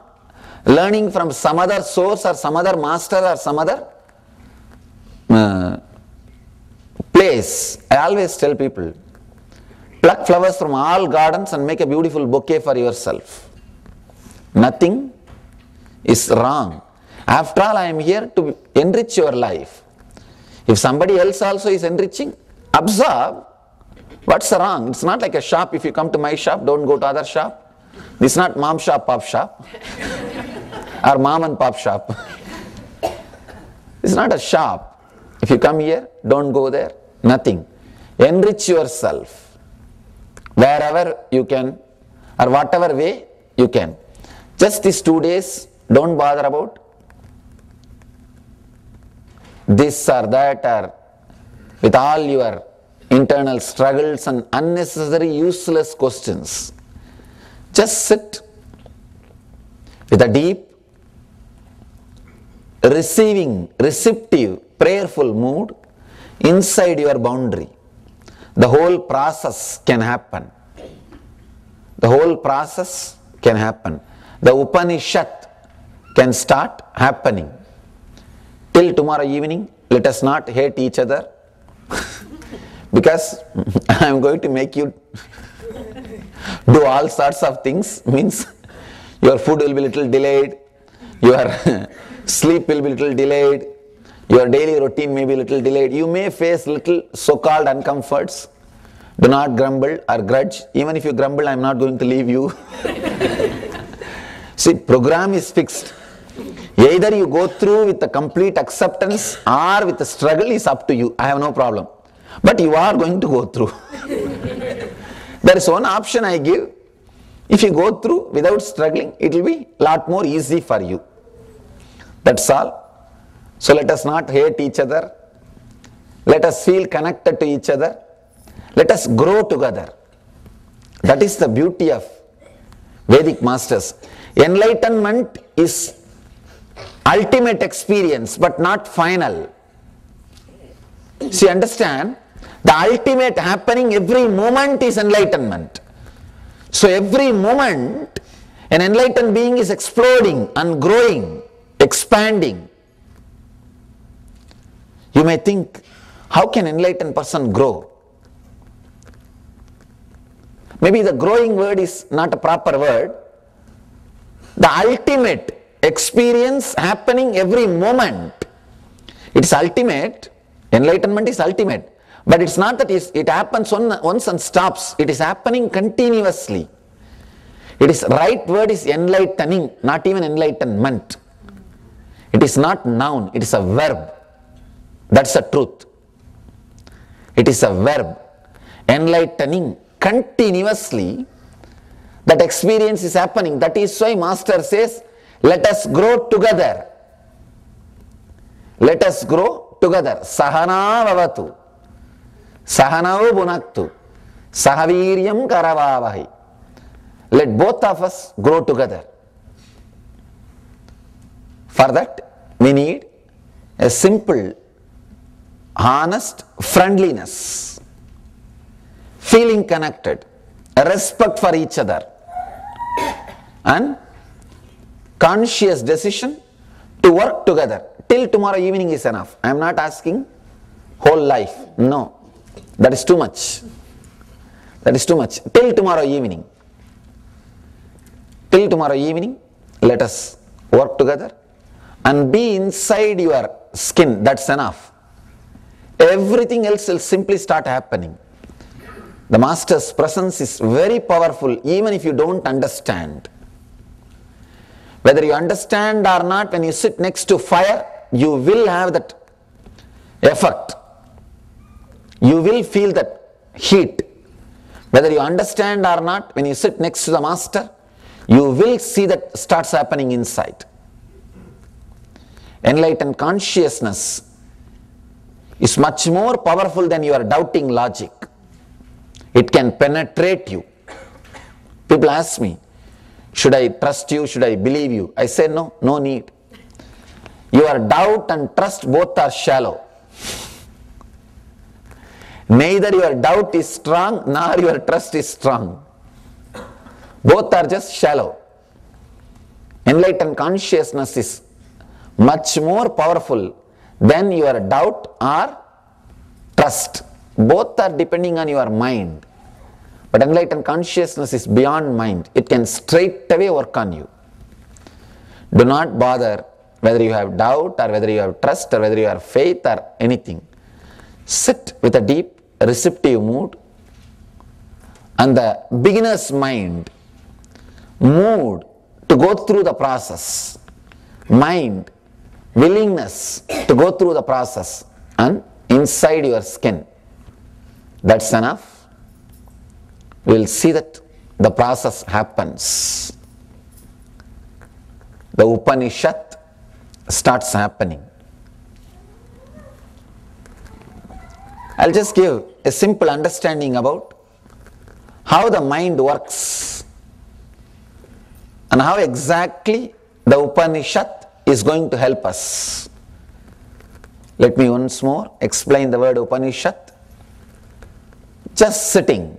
learning from some other source or some other master or some other place. I always tell people, pluck flowers from all gardens and make a beautiful bouquet for yourself. Nothing is wrong. After all, I am here to enrich your life. If somebody else also is enriching, absorb. What's wrong? It's not like a shop. If you come to my shop, don't go to other shop. This is not mom shop, pop shop. Or mom and pop shop. It's not a shop. If you come here, don't go there. Nothing. Enrich yourself. Wherever you can, or whatever way you can. Just these 2 days, don't bother about this or that, or with all your internal struggles and unnecessary useless questions. Just sit with a deep, receptive, prayerful mood inside your boundary. The whole process can happen. The whole process can happen. The Upanishad can start happening. Till tomorrow evening, let us not hate each other because I am going to make you do all sorts of things. Means your food will be little delayed, your sleep will be little delayed, your daily routine may be little delayed. You may face little so-called uncomforts. Do not grumble or grudge. Even if you grumble, I am not going to leave you. See, program is fixed. Either you go through with the complete acceptance or with the struggle is up to you. I have no problem. But you are going to go through. There is one option I give. If you go through without struggling, it will be a lot more easy for you. That's all. So let us not hate each other. Let us feel connected to each other. Let us grow together. That is the beauty of Vedic masters. Enlightenment is ultimate experience but not final. See, understand, the ultimate happening every moment is enlightenment. So every moment an enlightened being is exploding and growing, expanding. You may think, how can an enlightened person grow? Maybe the growing word is not a proper word. The ultimate experience happening every moment. It's ultimate. Enlightenment is ultimate. But it's not that it happens once and stops. It is happening continuously. It is right word is enlightening, not even enlightenment. It is not noun, it is a verb. That's the truth. It is a verb. Enlightening continuously, that experience is happening. That is why Master says, let us grow together. Let us grow together. Sahana vavatu. Sahanau bunaktu. Sahaviryam karavavahi. Let both of us grow together. For that, we need a simple, honest friendliness. Feeling connected, a respect for each other, and conscious decision to work together. Till tomorrow evening is enough. I am not asking whole life. No, that is too much. That is too much. Till tomorrow evening. Till tomorrow evening, let us work together and be inside your skin. That's enough. Everything else will simply start happening. The Master's presence is very powerful even if you don't understand. Whether you understand or not, when you sit next to fire, you will have that effect. You will feel that heat. Whether you understand or not, when you sit next to the Master, you will see that starts happening inside. Enlightened consciousness is much more powerful than your doubting logic. It can penetrate you. People ask me, should I trust you, should I believe you? I say no, no need. Your doubt and trust both are shallow. Neither your doubt is strong nor your trust is strong. Both are just shallow. Enlightened consciousness is much more powerful than your doubt or trust. Both are depending on your mind. But enlightened consciousness is beyond mind. It can straight away work on you. Do not bother whether you have doubt or whether you have trust or whether you have faith or anything. Sit with a deep receptive mood and the beginner's mind, mood to go through the process, mind, willingness to go through the process, and inside your skin. That's enough. We will see that the process happens. The Upanishad starts happening. I'll just give a simple understanding about how the mind works. and how exactly the Upanishad is going to help us. Let me once more explain the word Upanishad. Just sitting.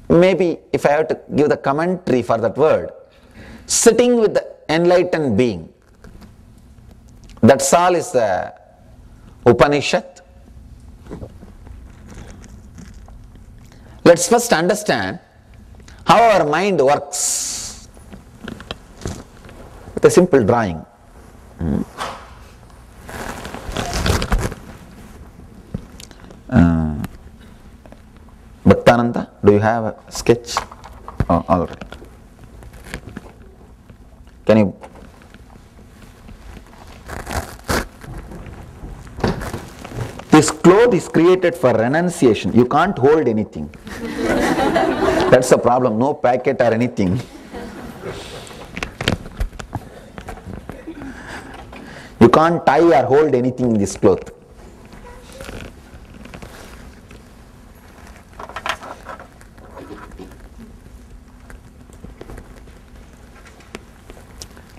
Maybe if I have to give the commentary for that word, sitting with the enlightened being. That's all is the Upanishad. Let's first understand how our mind works with a simple drawing. Bhaktananda, do you have a sketch? Oh, all right. Can you? This cloth is created for renunciation. You can't hold anything. That's the problem. No packet or anything. You can't tie or hold anything in this cloth.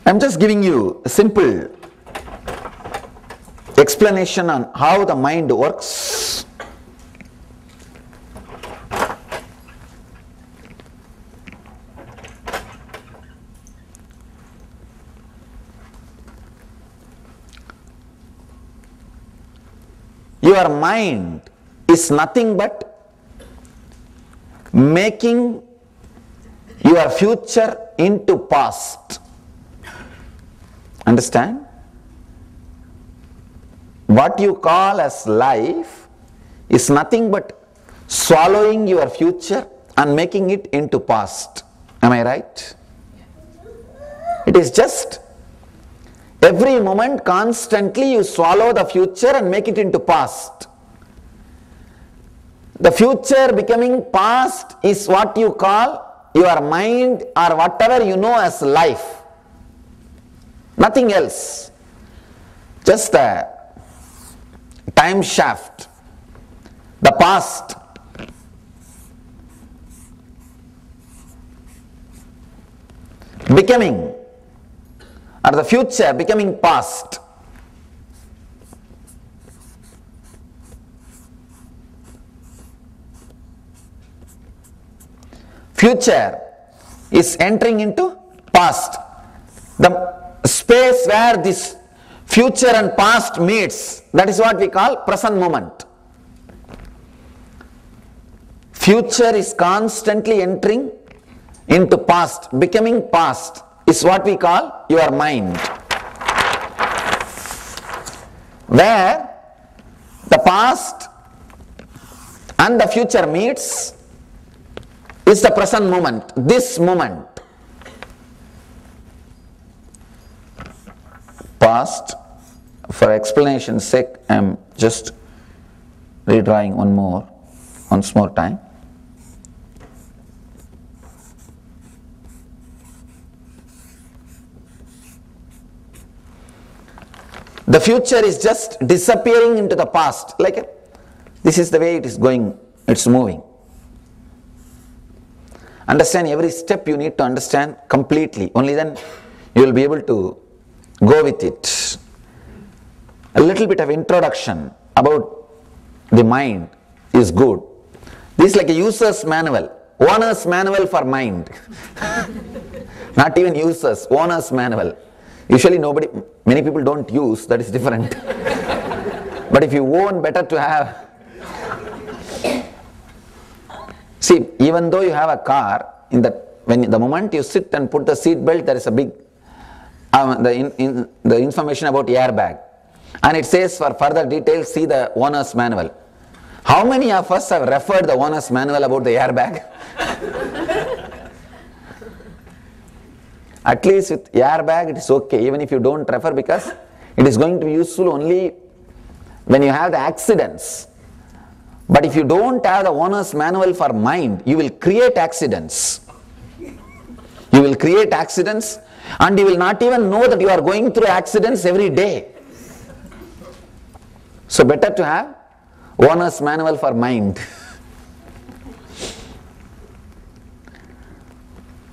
I'm just giving you a simple explanation on how the mind works. Your mind is nothing but making your future into past. Understand? What you call as life is nothing but swallowing your future and making it into past. Am I right? It is just every moment constantly you swallow the future and make it into past. The future becoming past is what you call your mind or whatever you know as life. Nothing else. Just a time shaft. The past. Becoming, or the future becoming past. Future is entering into past. The space where this future and past meets, that is what we call present moment. Future is constantly entering into past, becoming past is what we call your mind. Where the past and the future meets is the present moment, this moment. Past, for explanation's sake, I am just redrawing once more time. The future is just disappearing into the past, this is the way it is going, it's moving. Understand every step you need to understand completely, only then you will be able to go with it. A little bit of introduction about the mind is good. This is like a user's manual, owner's manual for mind. Not even users, owner's manual. Usually many people don't use, that is different. But if you own, better to have. See, even though you have a car, when the moment you sit and put the seat belt, there is a big the information about airbag, and it says for further details see the owner's manual. How many of us have referred the owner's manual about the airbag? At least with airbag it is okay, even if you don't refer, because it is going to be useful only when you have the accidents. But if you don't have the owner's manual for mind, you will create accidents. You will create accidents and you will not even know that you are going through accidents every day. So better to have owner's manual for mind.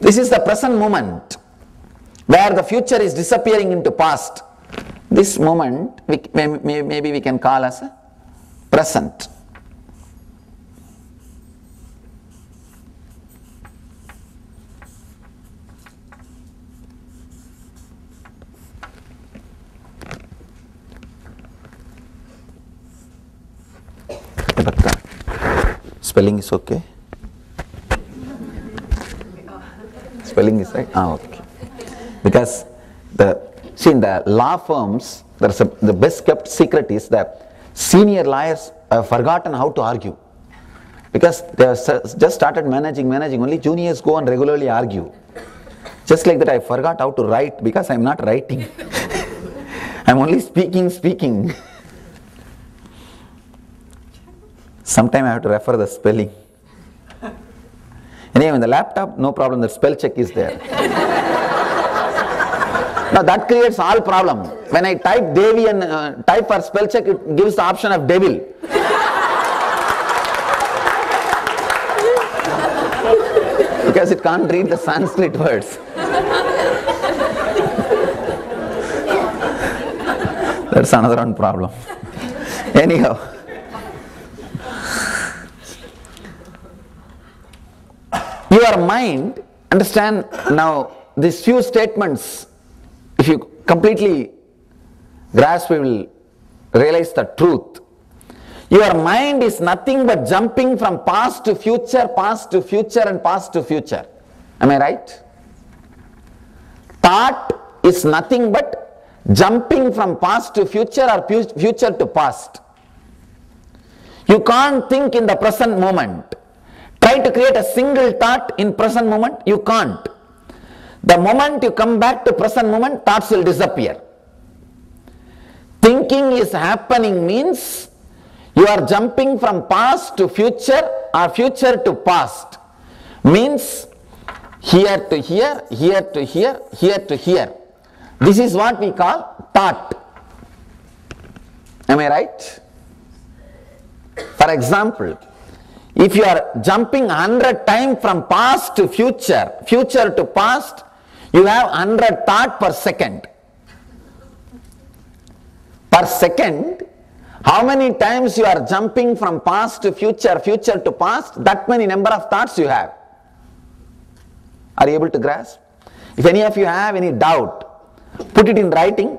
This is the present moment where the future is disappearing into past. This moment maybe we can call as a present. Spelling is okay? Spelling is right? Okay. Because in the law firms, the best kept secret is that senior lawyers have forgotten how to argue. Because they have just started managing, only juniors go and regularly argue. Just like that, I forgot how to write because I am not writing. I am only speaking. Sometime I have to refer the spelling. Anyway, in the laptop, no problem, the spell check is there. Now that creates all problem. When I type Devi and type for spell check, it gives the option of devil. Because it can't read the Sanskrit words. That's another one problem. Anyhow. Your mind, understand now these few statements, if you completely grasp, you will realize the truth. Your mind is nothing but jumping from past to future and past to future. Am I right? Thought is nothing but jumping from past to future or future to past. You can't think in the present moment. Try to create a single thought in present moment, you can't. The moment you come back to present moment, thoughts will disappear. Thinking is happening means you are jumping from past to future or future to past. Means here to here, here to here, here to here. This is what we call thought. Am I right? For example, if you are jumping 100 times from past to future, future to past, you have 100 thoughts per second. Per second, how many times you are jumping from past to future, future to past, that many number of thoughts you have. Are you able to grasp? If any of you have any doubt, put it in writing.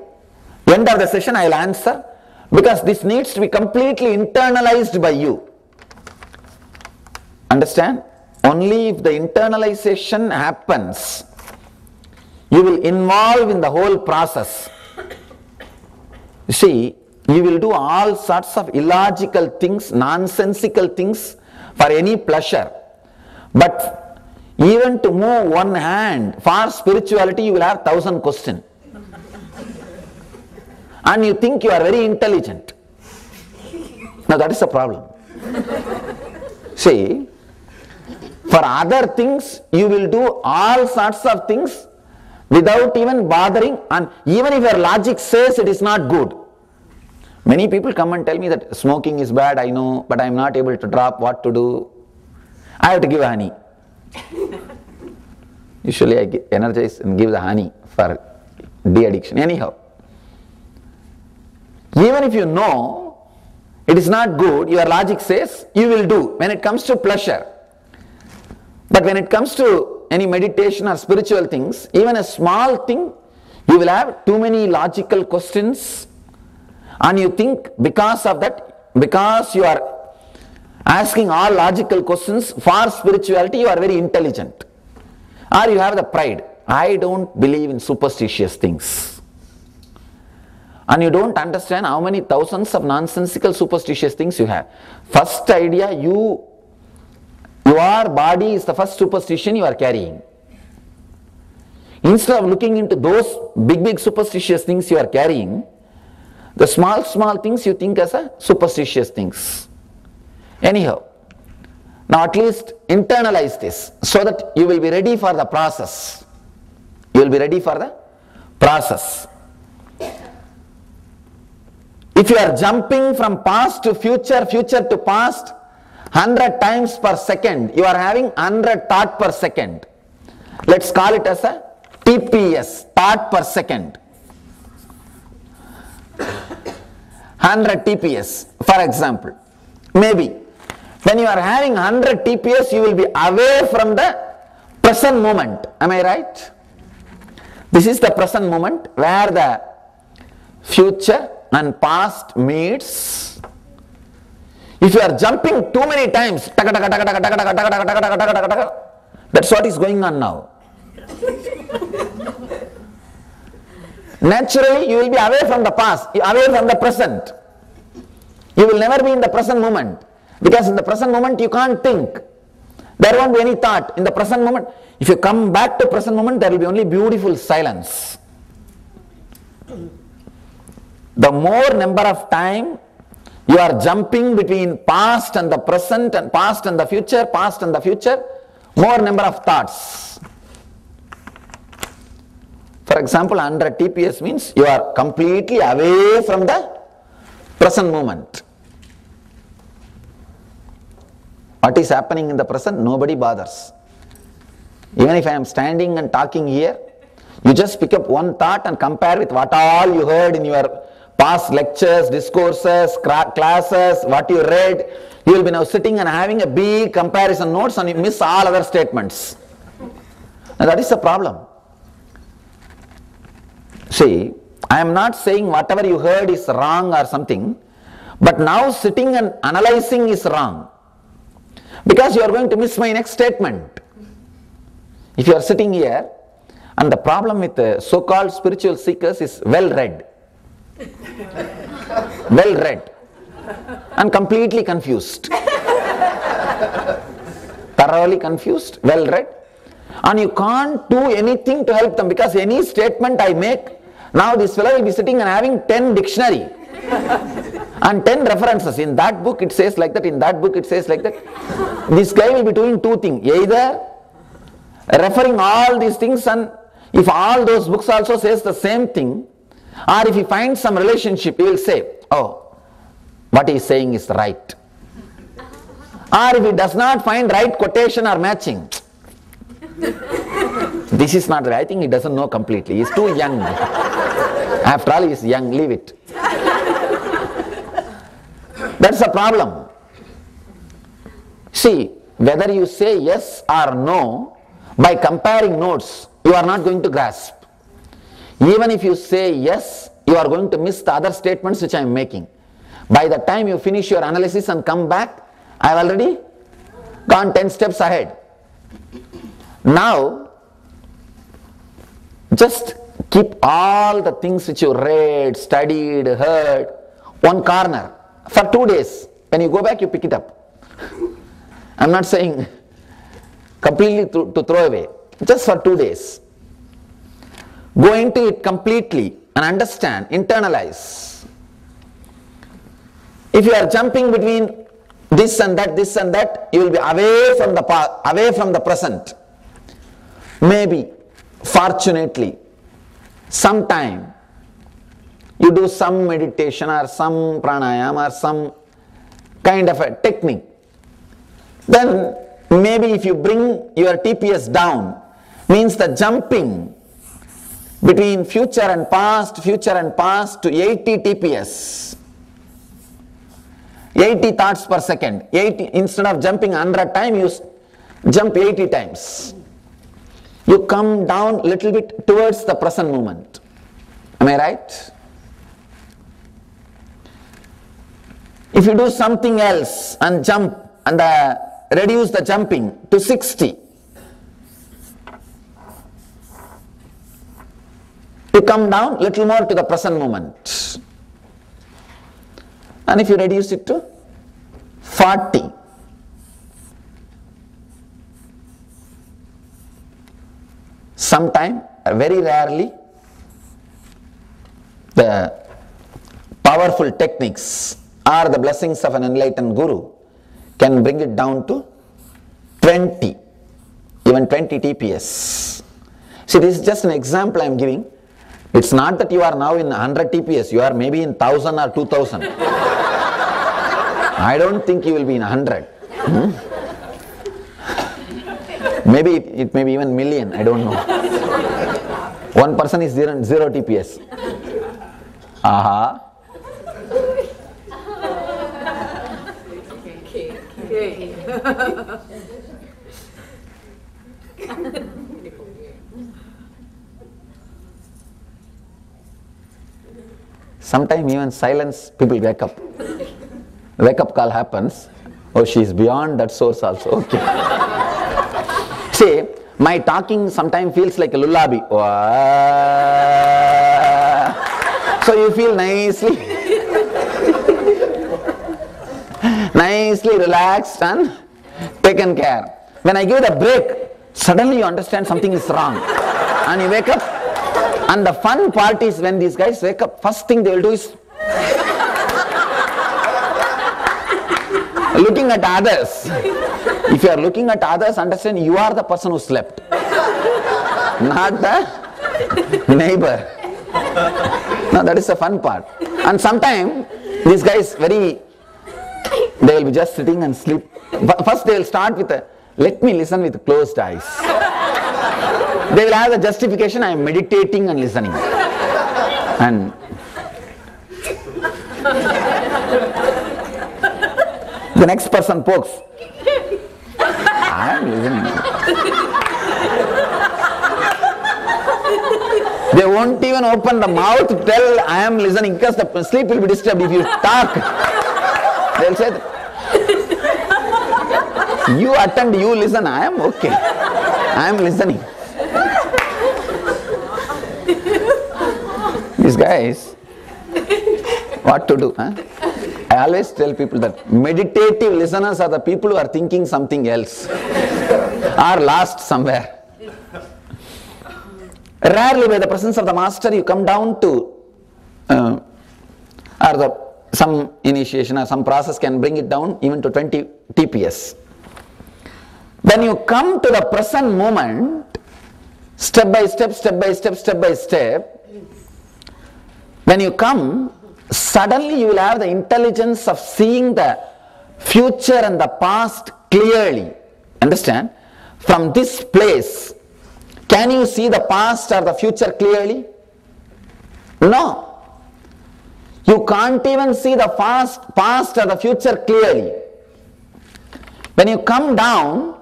End of the session I will answer, because this needs to be completely internalized by you. Understand? Only if the internalization happens, you will involve in the whole process. You see, you will do all sorts of illogical things, nonsensical things for any pleasure. But even to move one hand for spirituality, you will have 1,000 questions. And you think you are very intelligent. Now that is the problem. See, for other things, you will do all sorts of things without even bothering, and even if your logic says it is not good. Many people come and tell me that smoking is bad, I know, but I am not able to drop, what to do? I have to give honey. Usually I energize and give the honey for de-addiction. Anyhow, even if you know it is not good, your logic says you will do when it comes to pleasure. But when it comes to any meditation or spiritual things, even a small thing, you will have too many logical questions, and you think because of that, because you are asking all logical questions for spirituality, you are very intelligent. Or you have the pride, I don't believe in superstitious things. And you don't understand how many thousands of nonsensical superstitious things you have. First idea, your body is the first superstition you are carrying. Instead of looking into those big superstitious things you are carrying, the small things you think as a superstitious things. Anyhow, now at least internalize this so that you will be ready for the process. You will be ready for the process. If you are jumping from past to future, future to past, 100 times per second, you are having 100 thoughts per second. Let's call it as a TPS, thought per second. 100 TPS, for example. Maybe when you are having 100 TPS, you will be away from the present moment. Am I right? This is the present moment where the future and past meets. If you are jumping too many times, that's what is going on now. Naturally, you will be away from the past, away from the present. You will never be in the present moment, because in the present moment you can't think. There won't be any thought. In the present moment, if you come back to present moment, there will be only beautiful silence. The more number of time you are jumping between past and the present and past and the future, more number of thoughts. For example, 100 TPS means you are completely away from the present moment. What is happening in the present? Nobody bothers. Even if I am standing and talking here, you just pick up one thought and compare with what all you heard in your past lectures, discourses, classes, what you read. You will be now sitting and having a big comparison notes and you miss all other statements. Now that is the problem. See, I am not saying whatever you heard is wrong or something, but now sitting and analyzing is wrong, because you are going to miss my next statement. If you are sitting here, and the problem with the so-called spiritual seekers is well read, and completely confused, thoroughly confused, well read, and you can't do anything to help them, because any statement I make, now this fellow will be sitting and having 10 dictionary and 10 references. In that book it says like that, in that book it says like that. This guy will be doing two things, either referring all these things, and if all those books also says the same thing, or if he finds some relationship, he will say, oh, what he is saying is right. Or if he does not find right quotation or matching, this is not right. I think he doesn't know completely. He is too young. After all, he is young. Leave it. That's the problem. See, whether you say yes or no, by comparing notes, you are not going to grasp. Even if you say yes, you are going to miss the other statements which I am making. By the time you finish your analysis and come back, I have already gone 10 steps ahead. Now, just keep all the things which you read, studied, heard, one corner for 2 days. When you go back, you pick it up. I am not saying completely to throw away, just for 2 days. Go into it completely and understand, internalize. If you are jumping between this and that, you will be away from the past, away from the present. Maybe, fortunately, sometime you do some meditation or some pranayama or some kind of a technique. Then maybe if you bring your TPS down, means the jumping between future and past to 80 TPS. 80 thoughts per second. 80, instead of jumping 100 times, you jump 80 times. You come down a little bit towards the present moment. Am I right? If you do something else and jump and reduce the jumping to 60, you come down a little more to the present moment. And if you reduce it to 40, sometime, very rarely, the powerful techniques or the blessings of an enlightened guru can bring it down to 20, even 20 TPS. See, this is just an example I am giving. It's not that you are now in 100 TPS, you are maybe in 1000 or 2000. I don't think you will be in 100. Maybe it may be even million, I don't know. One person is zero TPS. Aha. Sometimes even silence, people wake up. Wake up call happens. Oh, she is beyond that source also. Okay. See, my talking sometimes feels like a lullaby. So you feel nicely relaxed and taken care. When I give the break, suddenly you understand something is wrong. And you wake up. And the fun part is when these guys wake up, first thing they will do is looking at others. If you are looking at others, understand you are the person who slept, not the neighbor. No, that is the fun part. And sometimes these guys they will be just sitting and sleep. First they will start with let me listen with closed eyes. They will have the justification, I am meditating and listening. And the next person pokes. I am listening. They won't even open the mouth to tell I am listening because the sleep will be disturbed if you talk. They will say that. You attend, you listen, I am okay. I am listening. These guys, what to do? Huh? I always tell people that meditative listeners are the people who are thinking something else, are lost somewhere. Rarely by the presence of the master you come down to some initiation or some process can bring it down even to 20 TPS. When you come to the present moment, step by step, when you come, suddenly you will have the intelligence of seeing the future and the past clearly. Understand? From this place, can you see the past or the future clearly? No. You can't even see the past or the future clearly. When you come down,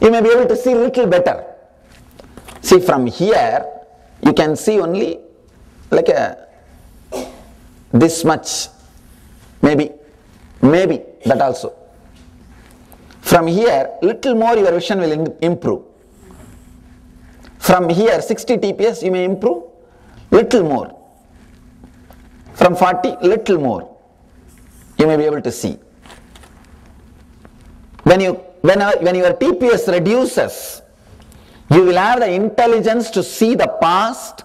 you may be able to see a little better. See, from here, you can see only like this much, maybe that also. From here, little more your vision will improve. From here, 60 TPS you may improve, little more. From 40, little more. You may be able to see. When your TPS reduces, you will have the intelligence to see the past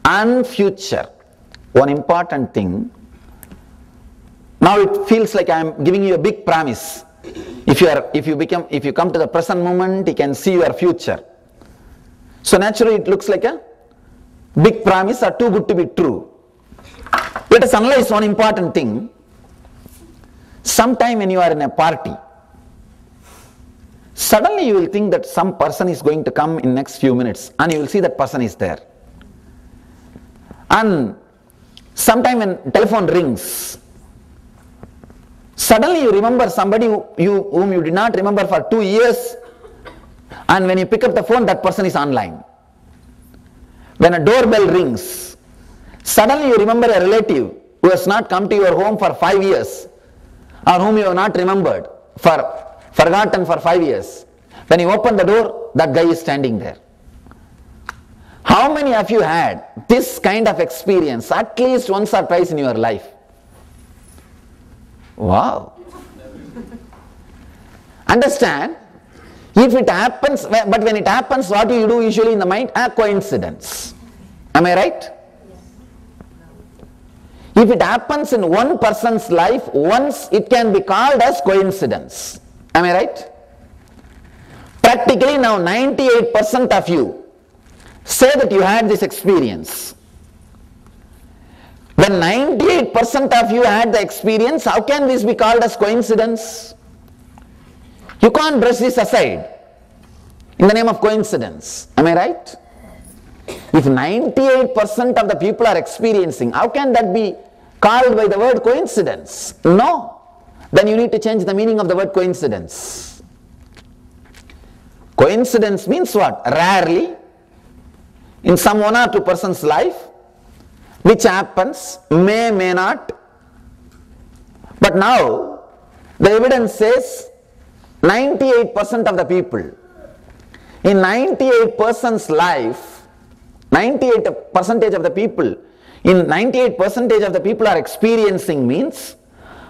and future. One important thing, now it feels like I am giving you a big promise. If you come to the present moment, you can see your future. So naturally it looks like a big promise or too good to be true. Let us analyze one important thing. Sometime when you are in a party, suddenly you will think that some person is going to come in next few minutes and you will see that person is there. And sometime when telephone rings, suddenly you remember somebody whom you did not remember for 2 years, and when you pick up the phone, that person is online. When a doorbell rings, suddenly you remember a relative who has not come to your home for 5 years, or whom you have not forgotten for 5 years. When you open the door, that guy is standing there. How many of you had this kind of experience at least once or twice in your life? Wow. Understand? If it happens, but when it happens, what do you do usually in the mind? A coincidence. Am I right? If it happens in one person's life once, it can be called as coincidence. Am I right? Practically now 98% of you say that you had this experience. When 98% of you had the experience, how can this be called as coincidence? You can't brush this aside in the name of coincidence. Am I right? If 98% of the people are experiencing, how can that be called by the word coincidence? No. Then you need to change the meaning of the word coincidence. Coincidence means what? Rarely, in some 1 or 2 person's life, which happens, may not. But now, the evidence says 98% of the people. In 98% life, 98% of the people, in 98% of the people are experiencing means,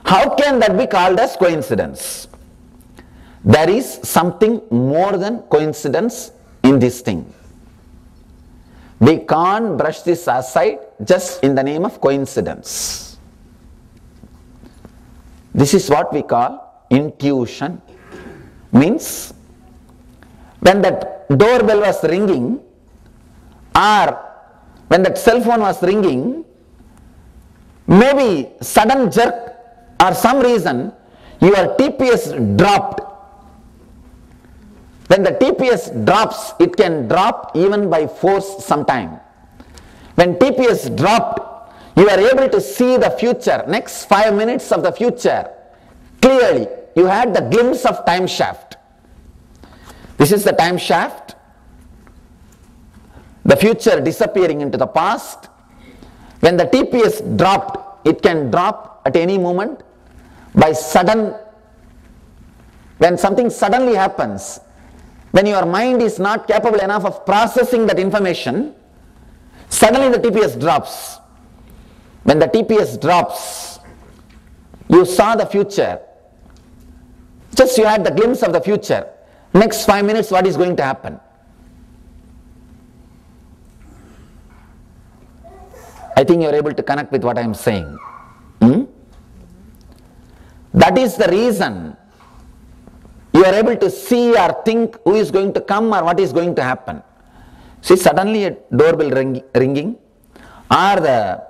how can that be called as coincidence? There is something more than coincidence in this thing. We can't brush this aside just in the name of coincidence. This is what we call intuition. Means, when that doorbell was ringing, or when that cell phone was ringing, maybe sudden jerk or some reason your TPS dropped. When the TPS drops, it can drop even by force sometime. When TPS dropped, you are able to see the future, next 5 minutes of the future clearly. You had the glimpse of time shaft. This is the time shaft. The future disappearing into the past. When the TPS dropped, it can drop at any moment by sudden, when something suddenly happens, when your mind is not capable enough of processing that information, suddenly the TPS drops. When the TPS drops, you saw the future. Just you had the glimpse of the future. Next 5 minutes, what is going to happen? I think you are able to connect with what I am saying. That is the reason you are able to see or think who is going to come or what is going to happen. See, suddenly a doorbell ringing, or the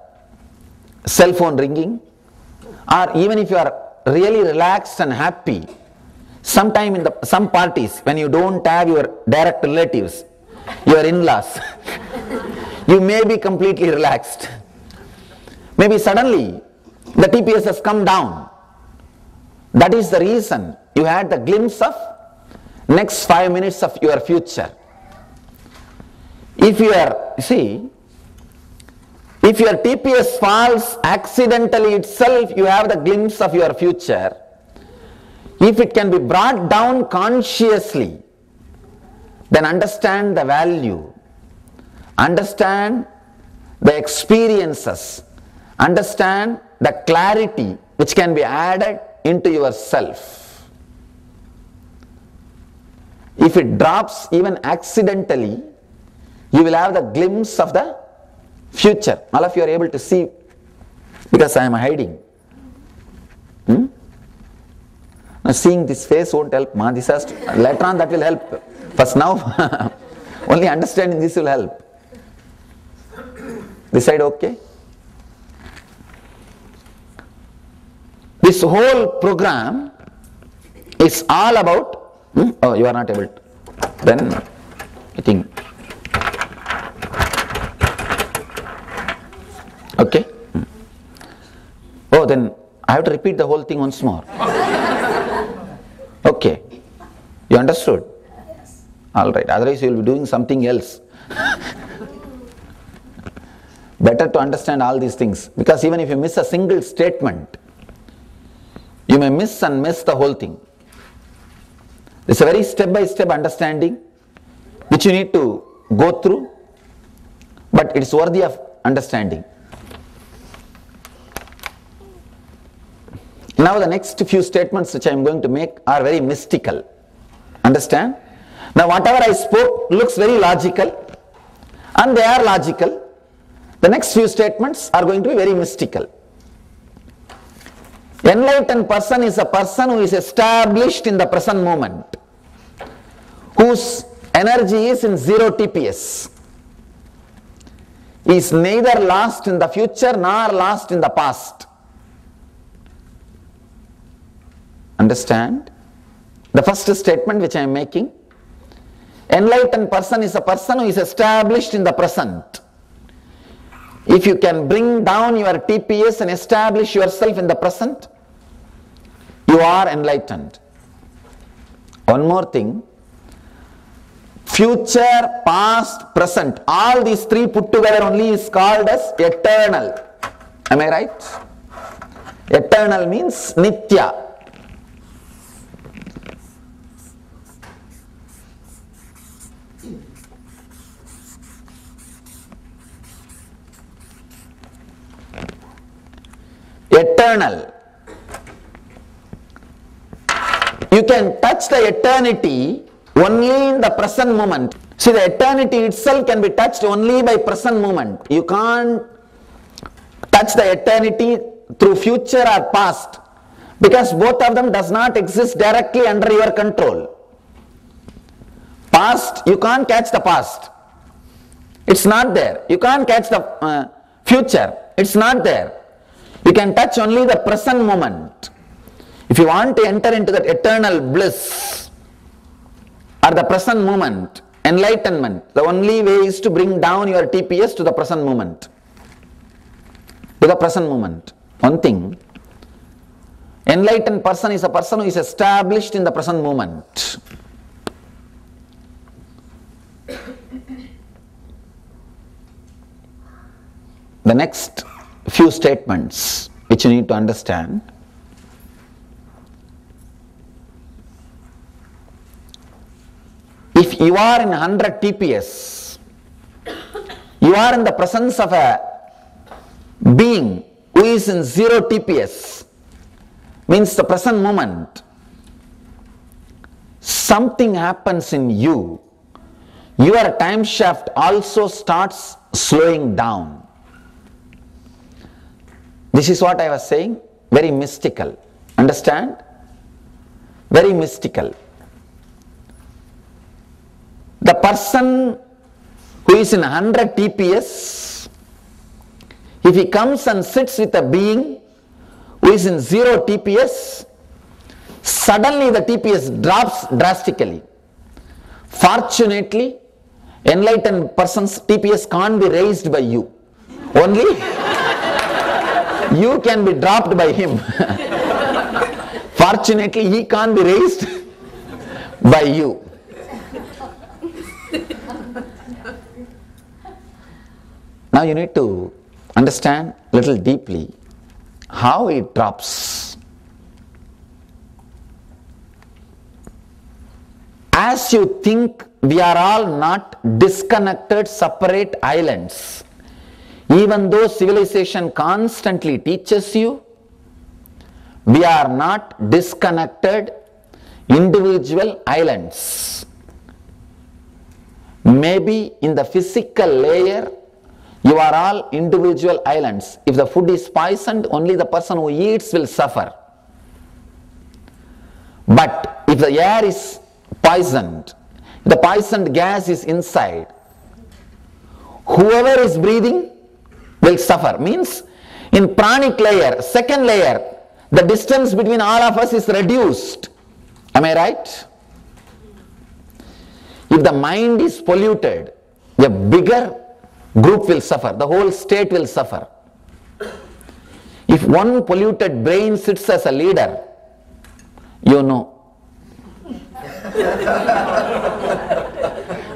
cell phone ringing, or even if you are really relaxed and happy, sometime in some parties when you don't have your direct relatives, your in-laws, you may be completely relaxed. Maybe suddenly the TPS has come down. That is the reason you had the glimpse of next 5 minutes of your future. If your TPS falls accidentally itself, you have the glimpse of your future. If it can be brought down consciously, then understand the value, understand the experiences, understand the clarity which can be added into yourself. If it drops even accidentally, you will have the glimpse of the future. All of you are able to see, because I am hiding. Now seeing this face won't help, ma. This has to, later on that will help. First now, only understanding this will help. This side okay? This whole program is all about, oh, you are not able to. Then I think, okay? Oh, then I have to repeat the whole thing once more. Okay, you understood? Yes. Alright, otherwise you will be doing something else. Better to understand all these things, because even if you miss a single statement, you may miss the whole thing. It's a very step-by-step understanding which you need to go through, but it's worthy of understanding. Now the next few statements which I am going to make are very mystical. Understand? Now whatever I spoke looks very logical, and they are logical. The next few statements are going to be very mystical. Enlightened person is a person who is established in the present moment, whose energy is in zero TPS. He is neither lost in the future nor lost in the past. Understand? The first statement which I am making, enlightened person is a person who is established in the present. If you can bring down your TPS and establish yourself in the present, you are enlightened. One more thing, future, past, present, all these three put together only is called as eternal. Am I right? Eternal means Nithya. Eternal. You can touch the eternity only in the present moment. See, the eternity itself can be touched only by present moment. You can't touch the eternity through future or past, because both of them does not exist directly under your control. Past, you can't catch the past. It's not there. You can't catch the future. It's not there. You can touch only the present moment. If you want to enter into that eternal bliss or the present moment, enlightenment, the only way is to bring down your TPS to the present moment. To the present moment. One thing, enlightened person is a person who is established in the present moment. The next few statements which you need to understand. If you are in 100 TPS, you are in the presence of a being who is in 0 TPS, means the present moment. Something happens in you. Your time shaft also starts slowing down. This is what I was saying, very mystical. Understand? Very mystical. The person who is in 100 TPS, if he comes and sits with a being who is in 0 TPS, suddenly the TPS drops drastically. Fortunately, enlightened person's TPS can't be raised by you. Only you can be dropped by him. Fortunately, he can't be raised by you. Now you need to understand a little deeply how it drops. As you think, we are all not disconnected, separate islands. Even though civilization constantly teaches you, we are not disconnected, individual islands. Maybe in the physical layer, you are all individual islands. If the food is poisoned, only the person who eats will suffer. But if the air is poisoned, the poisoned gas is inside, whoever is breathing will suffer. Means in pranic layer, second layer, the distance between all of us is reduced. Am I right? If the mind is polluted, a bigger group will suffer, the whole state will suffer. If one polluted brain sits as a leader, you know.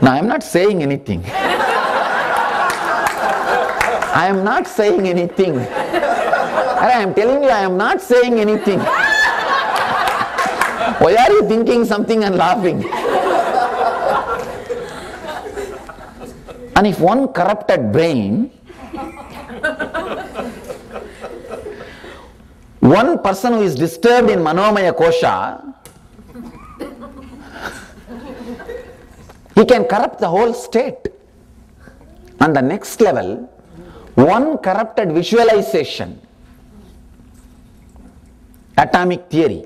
Now I am not saying anything. I am not saying anything. I am telling you, I am not saying anything. Why are you thinking something and laughing? And if one corrupted brain, one person who is disturbed in Manomaya Kosha, he can corrupt the whole state. On the next level, one corrupted visualization, atomic theory,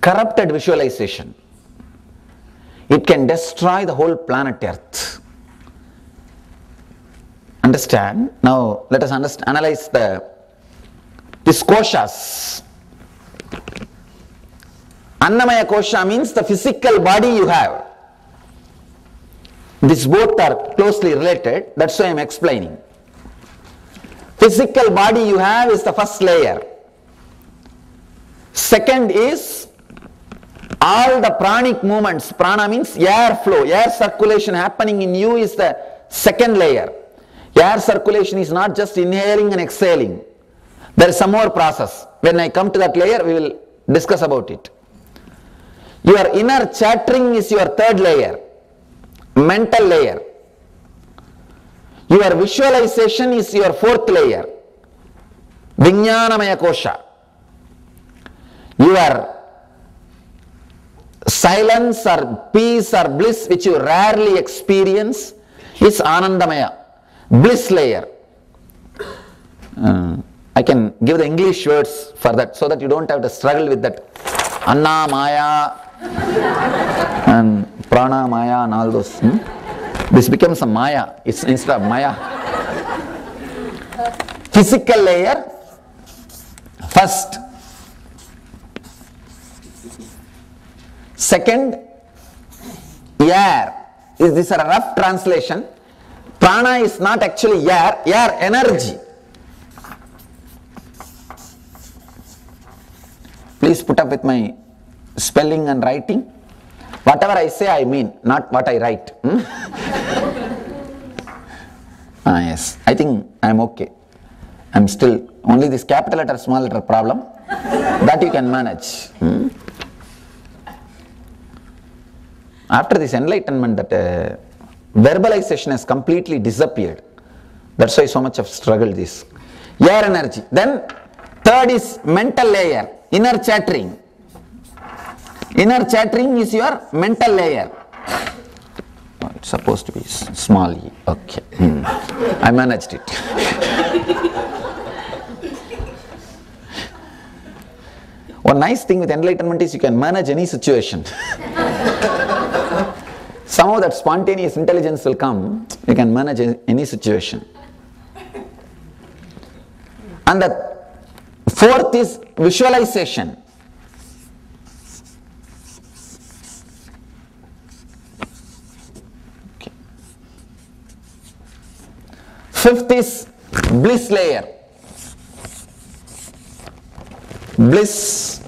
corrupted visualization, it can destroy the whole planet Earth. Understand? Now let us analyze these koshas. Annamaya kosha means the physical body you have. These both are closely related, that's why I am explaining. Physical body you have is the first layer. Second is all the pranic movements. Prana means air flow, air circulation happening in you is the second layer. Air circulation is not just inhaling and exhaling. There is some more process. When I come to that layer, we will discuss about it. Your inner chattering is your third layer, mental layer. Your visualization is your fourth layer, Vijnanamaya kosha. Your silence or peace or bliss which you rarely experience is Anandamaya, bliss layer. I can give the English words for that so that you don't have to struggle with that Anna Maya and Prana Maya and all those. This becomes a Maya, it's instead of Maya. Physical layer, first. Second, air. This is a rough translation. Prana is not actually air, air energy. Please put up with my spelling and writing. Whatever I say I mean, not what I write. Yes, I think I am okay. I am still, only this capital letter, small letter problem, that you can manage. After this enlightenment, that verbalization has completely disappeared. That's why so much of struggle this. Air energy. Then third is mental layer, inner chattering. Inner chattering is your mental layer. Oh, it's supposed to be small e. Okay. I managed it. One nice thing with enlightenment is you can manage any situation. Somehow that spontaneous intelligence will come, you can manage any situation. And the fourth is visualization. Okay. Fifth is bliss layer. Bliss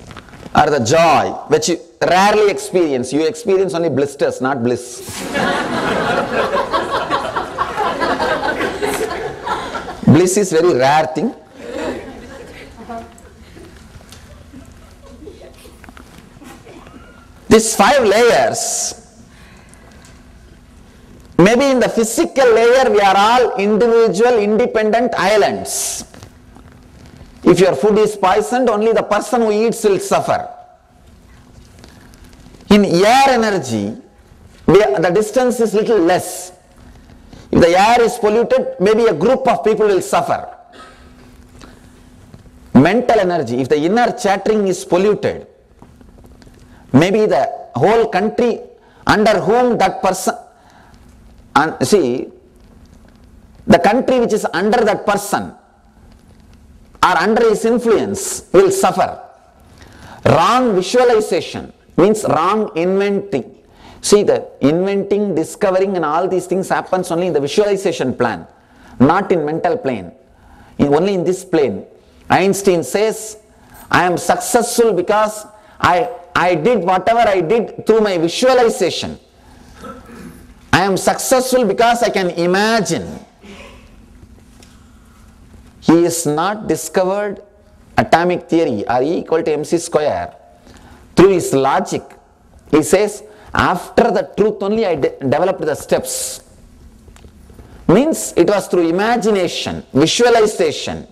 or the joy which you rarely experience. You experience only blisters, not bliss. Bliss is very rare thing. These 5 layers, maybe in the physical layer we are all individual independent islands. If your food is poisoned, only the person who eats will suffer. In air energy, the distance is little less. If the air is polluted, maybe a group of people will suffer. Mental energy, if the inner chattering is polluted, maybe the whole country under whom that person, and see, the country which is under that person or under his influence will suffer. Wrong visualization means wrong inventing. See, the inventing, discovering and all these things happens only in the visualization plan, not in mental plane. Only in this plane. Einstein says, I am successful because I did whatever I did through my visualization. I am successful because I can imagine. He has not discovered atomic theory or E equal to mc square through his logic. He says, after the truth only I developed the steps. Means it was through imagination, visualization.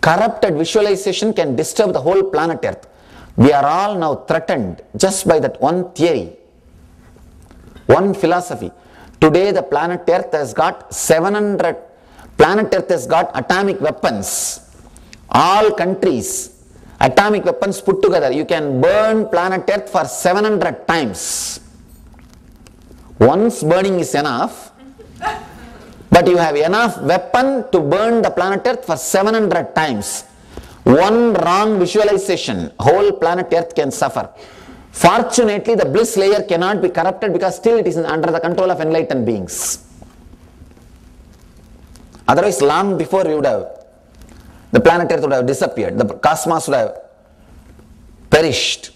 Corrupted visualization can disturb the whole planet Earth. We are all now threatened just by that one theory, one philosophy. Today the planet Earth has got planet Earth has got atomic weapons. All countries, atomic weapons put together. You can burn planet Earth for 700 times. Once burning is enough, but you have enough weapon to burn the planet Earth for 700 times. One wrong visualization, whole planet Earth can suffer. Fortunately, the bliss layer cannot be corrupted because still it is under the control of enlightened beings. Otherwise, long before the planet Earth would have disappeared, the cosmos would have perished.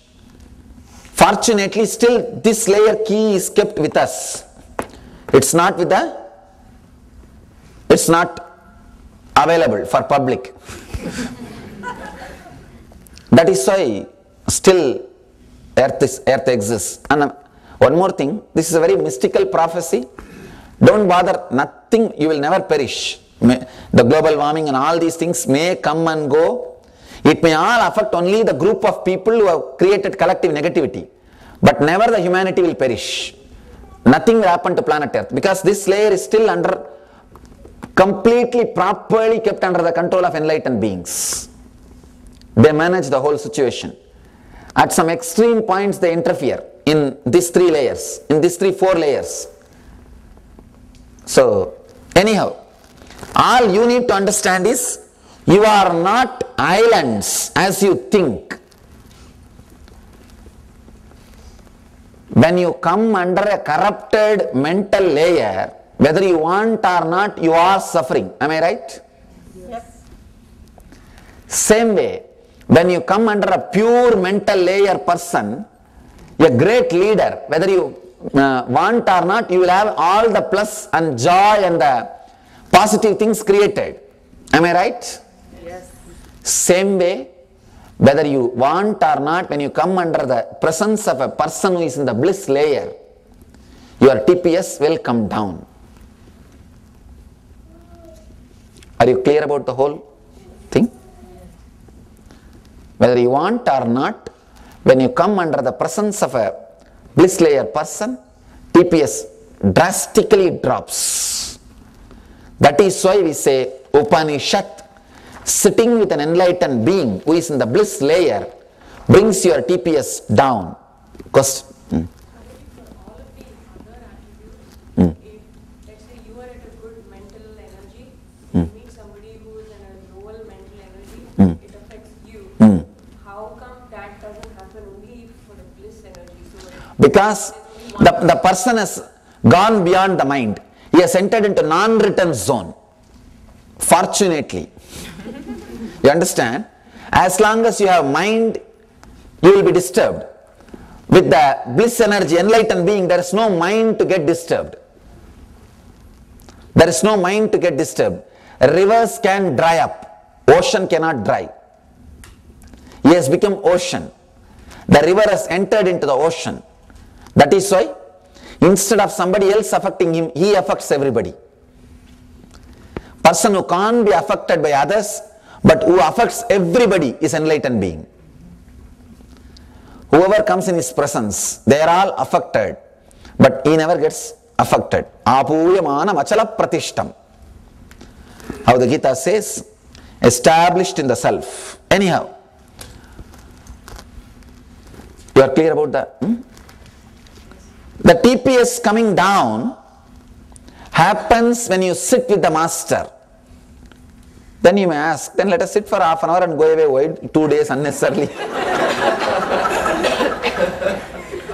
Fortunately, still this layer key is kept with us. It's not available for public. That is why still Earth exists. And one more thing, this is a very mystical prophecy. Don't bother, nothing, you will never perish. The global warming and all these things may come and go. It may all affect only the group of people who have created collective negativity. But never the humanity will perish. Nothing will happen to planet Earth because this layer is still completely, properly kept under the control of enlightened beings. They manage the whole situation. At some extreme points they interfere in these 4 layers. So anyhow, all you need to understand is you are not islands as you think. When you come under a corrupted mental layer, whether you want or not, you are suffering. Am I right? Yes. Same way, when you come under a pure mental layer person, a great leader, whether you want or not, you will have all the plus and joy and the positive things created. Am I right? Yes. Same way, whether you want or not, when you come under the presence of a person who is in the bliss layer, your TPS will come down. Are you clear about the whole thing? Whether you want or not, when you come under the presence of a bliss layer person, TPS drastically drops. That is why we say Upanishad, sitting with an enlightened being who is in the bliss layer, brings your TPS down. Question. For all of the other attributes, if let's say you are at a good mental energy, you meet somebody who is in a lower mental energy, it affects you. How come that doesn't happen only for the bliss energy? So because the person has gone beyond the mind. He has entered into non-return zone. Fortunately. You understand? As long as you have mind, you will be disturbed. With the bliss energy, enlightened being, there is no mind to get disturbed. There is no mind to get disturbed. Rivers can dry up. Ocean cannot dry. He has become ocean. The river has entered into the ocean. That is why, instead of somebody else affecting him, he affects everybody. Person who can't be affected by others, but who affects everybody is enlightened being. Whoever comes in his presence, they are all affected, but he never gets affected. Apuyamana machala pratishtam. How the Gita says, established in the self. Anyhow, you are clear about that? The TPS coming down happens when you sit with the master. Then you may ask, then let us sit for half an hour and go away. Why 2 days unnecessarily?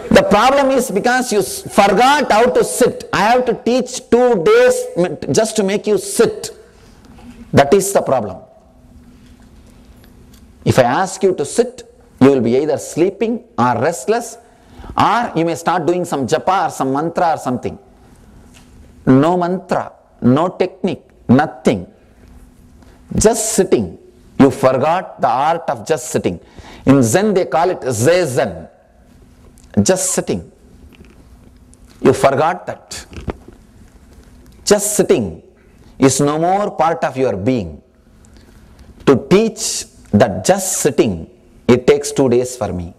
The problem is because you forgot how to sit. I have to teach 2 days just to make you sit. That is the problem. If I ask you to sit, you will be either sleeping or restless, or you may start doing some japa or some mantra or something. No mantra, no technique, nothing. Just sitting. You forgot the art of just sitting. In Zen they call it Zazen. Just sitting. You forgot that. Just sitting is no more part of your being. To teach that just sitting, it takes 2 days for me.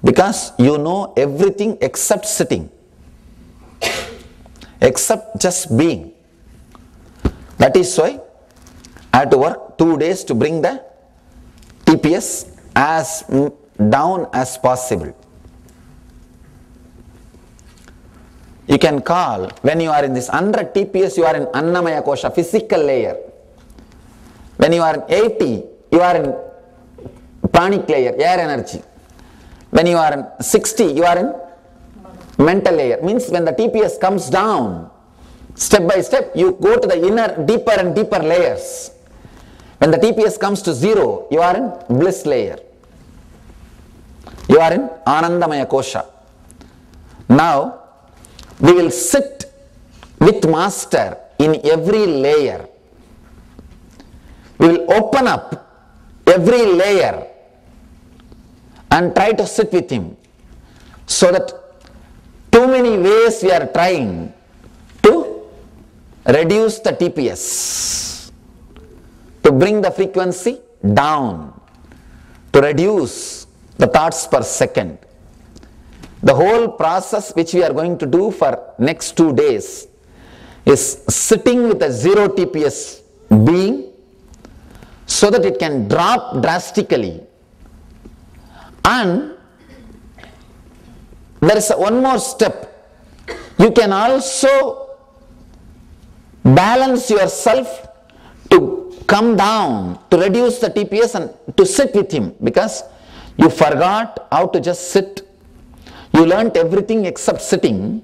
Because you know everything except sitting. Except just being. That is why I had to work 2 days to bring the TPS as down as possible. You can call, when you are in this 100 TPS, you are in Annamaya Kosha, physical layer. When you are in 80, you are in pranic layer, air energy. When you are in 60, you are in mental layer. Means when the TPS comes down, step by step, you go to the inner, deeper and deeper layers. When the TPS comes to 0, you are in bliss layer. You are in Anandamaya Kosha. Now, we will sit with Master in every layer. We will open up every layer and try to sit with him, so that too many ways we are trying to reduce the TPS, to bring the frequency down, to reduce the thoughts per second. The whole process which we are going to do for next 2 days is sitting with a 0 TPS being, so that it can drop drastically. And there is one more step. You can also balance yourself to come down, to reduce the TPS and to sit with him, because you forgot how to just sit. You learnt everything except sitting.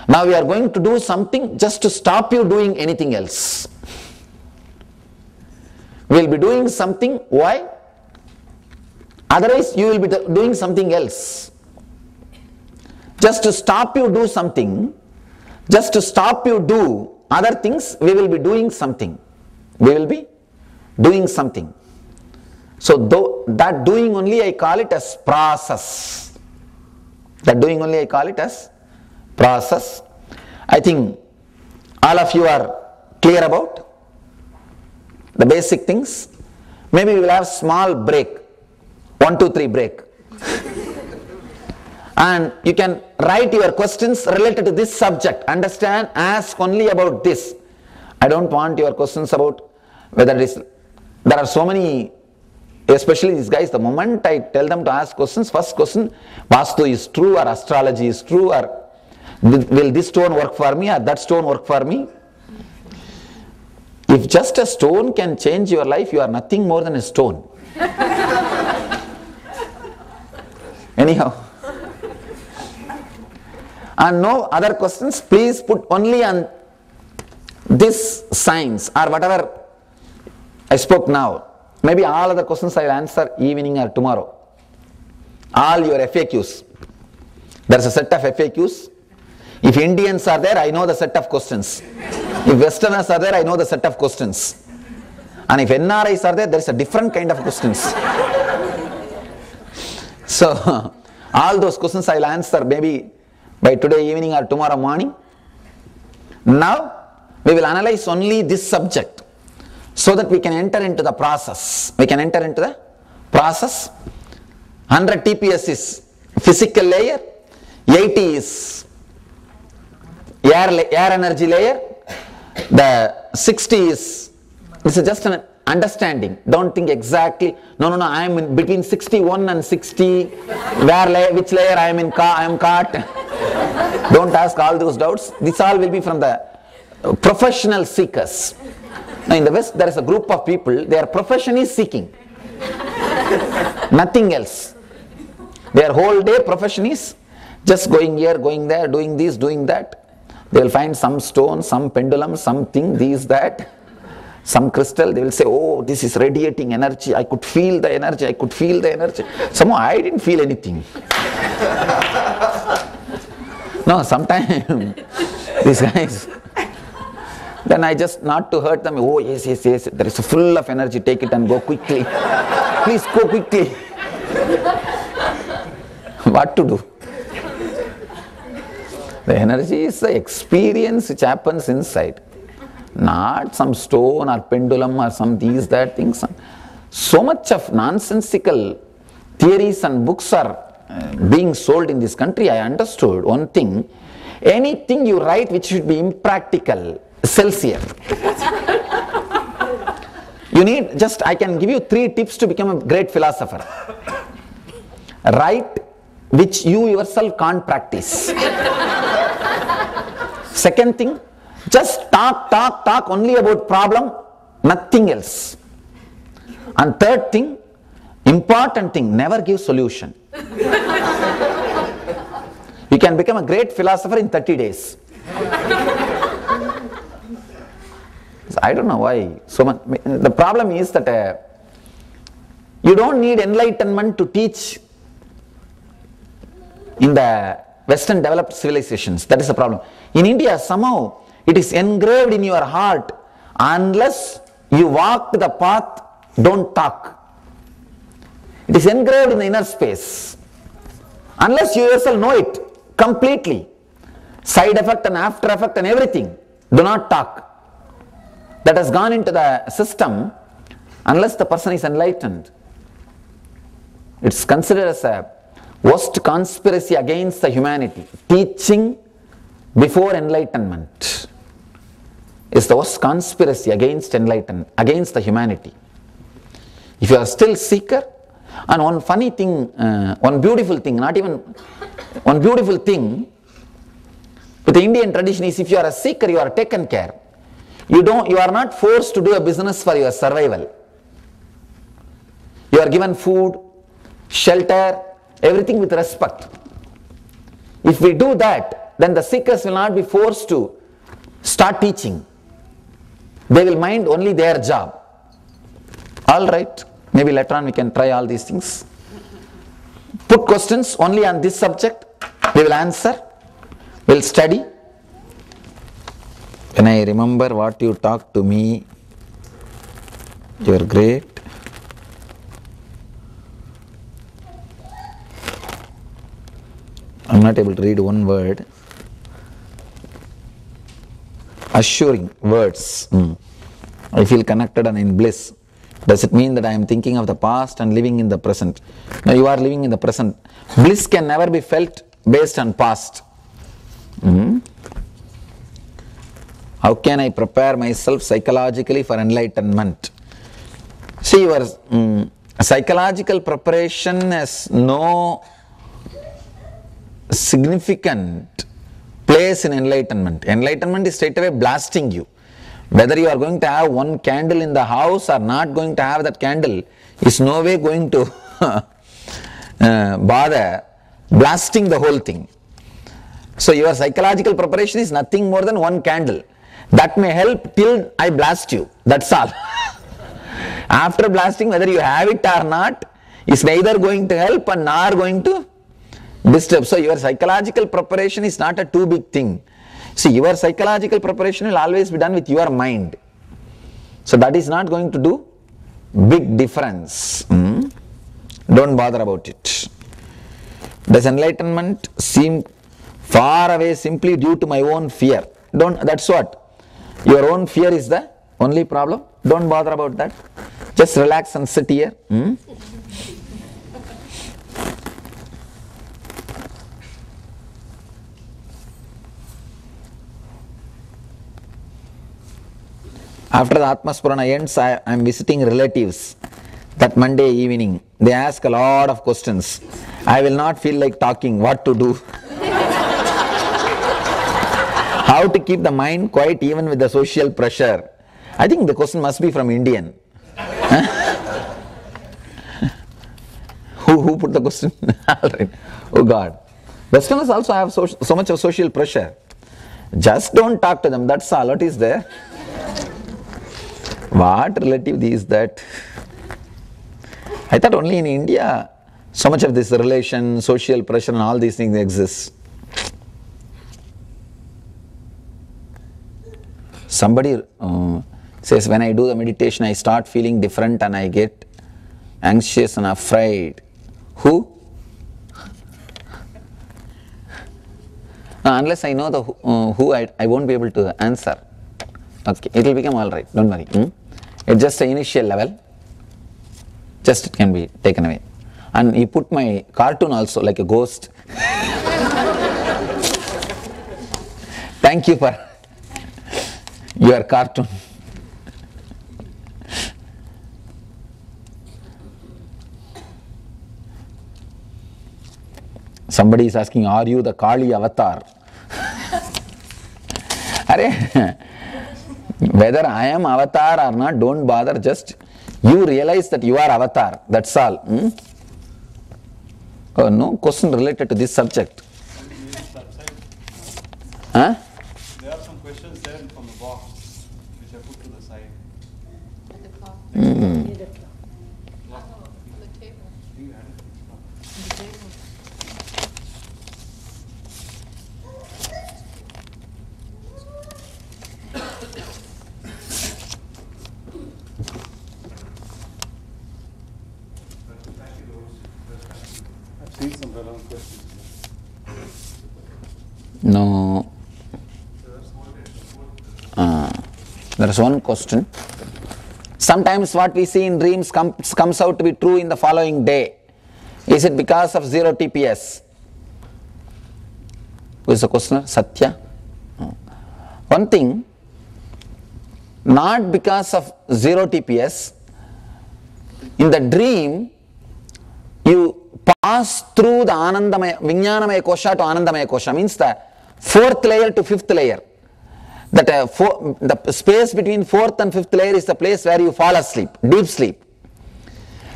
Now we are going to do something just to stop you doing anything else. We will be doing something. Why? Otherwise you will be doing something else. Just to stop you do something, just to stop you do other things, we will be doing something. We will be doing something. So that doing only I call it as process. That doing only I call it as process. I think all of you are clear about the basic things. Maybe we will have small break, 1, 2, 3 break. And you can write your questions related to this subject. Understand, ask only about this. I don't want your questions about whether it is, there are so many, especially these guys, the moment I tell them to ask questions, first question, Vastu is true or astrology is true, or will this stone work for me or that stone work for me? If just a stone can change your life, you are nothing more than a stone. Anyhow. And no other questions, please put only on this signs or whatever I spoke now. Maybe all other questions I will answer evening or tomorrow. All your FAQs. There is a set of FAQs. If Indians are there, I know the set of questions. If Westerners are there, I know the set of questions. And if NRIs are there, there is a different kind of questions. So, all those questions I will answer maybe by today evening or tomorrow morning. Now, we will analyze only this subject, so that we can enter into the process. We can enter into the process. 100 TPS is physical layer, 80 is air energy layer, the 60 is, this is just an understanding. Don't think exactly, no, I am in between 61 and 60, which layer I am caught. Don't ask all those doubts. This all will be from the professional seekers. Now in the West there is a group of people, their profession is seeking. Nothing else. Their whole day profession is just going here, going there, doing this, doing that. They will find some stone, some pendulum, something, this, that, some crystal. They will say, oh, this is radiating energy. I could feel the energy. I could feel the energy. Somehow I didn't feel anything. No, sometimes these guys, then I just, not to hurt them, oh yes, there is full of energy, take it and go quickly. Please go quickly. What to do? The energy is the experience which happens inside, not some stone or pendulum or some these, that things. So much of nonsensical theories and books are being sold in this country. I understood one thing, anything you write which should be impractical sells here. You need just, I can give you 3 tips to become a great philosopher. Write which you yourself can't practice. Second thing, just talk only about problem, nothing else. And third thing, important thing, never give solution. You can become a great philosopher in 30 days. I don't know why so much. The problem is that you don't need enlightenment to teach in the Western developed civilizations. That is the problem. In India, somehow it is engraved in your heart, unless you walk the path, don't talk. It is engraved in the inner space. Unless you yourself know it completely, side effect and after effect and everything, do not talk. That has gone into the system unless the person is enlightened. It's considered as a worst conspiracy against the humanity. Teaching before enlightenment is the worst conspiracy against against the humanity. If you are still seeker, and one funny thing, one beautiful thing, not even one beautiful thing with the Indian tradition is, if you are a seeker, you are taken care. You are not forced to do a business for your survival. You are given food, shelter, everything with respect. If we do that, then the seekers will not be forced to start teaching. They will mind only their job. All right, maybe later on we can try all these things. Put questions only on this subject, we will answer, we will study. When I remember what you talked to me, you are great. I am not able to read one word. Assuring words. I feel connected and in bliss. Does it mean that I am thinking of the past and living in the present? No, you are living in the present. Bliss can never be felt based on past. How can I prepare myself psychologically for enlightenment? See, your psychological preparation has no significant place in enlightenment. Enlightenment is straight away blasting you. Whether you are going to have one candle in the house or not going to have that candle is no way going to bother blasting the whole thing. So your psychological preparation is nothing more than one candle. That may help till I blast you. That's all. After blasting, whether you have it or not, is neither going to help and nor going to disturb. So your psychological preparation is not a too big thing. See, your psychological preparation will always be done with your mind. So that is not going to do big difference. Don't bother about it. Does enlightenment seem far away simply due to my own fear? That's what. Your own fear is the only problem. Don't bother about that. Just relax and sit here. After the Atmaspurana ends, I am visiting relatives that Monday evening. They ask a lot of questions. I will not feel like talking, what to do. How to keep the mind quiet even with the social pressure. I think the question must be from Indian. Who put the question? All right. Oh God. Westerners also have so much of social pressure. Just don't talk to them. That's all. What is there? What relative is that? I thought only in India so much of this relation, social pressure and all these things exist. Somebody says, when I do the meditation, I start feeling different and I get anxious and afraid. Who? Unless I know the who, I won't be able to answer. Okay, it will become all right, don't worry. It's just an initial level. Just it can be taken away. And he put my cartoon also like a ghost. Thank you for your cartoon. Somebody is asking, are you the Kali avatar? Whether I am avatar or not, don't bother, just You realize that you are avatar, that's all. Oh, no question related to this subject. Huh? There are some questions there from the box, which I put to the side. At the clock. Near the clock. On the table. You had it. On the table. I've seen some relevant questions. No. There is one question. Sometimes what we see in dreams comes out to be true in the following day. Is it because of zero TPS? Who is the questioner? Satya? One thing, not because of zero TPS, in the dream, you pass through the Anandamaya, Vijnanamaya Kosha to Anandamaya Kosha, means the fourth layer to fifth layer. That the space between fourth and fifth layer is the place where you fall asleep, deep sleep.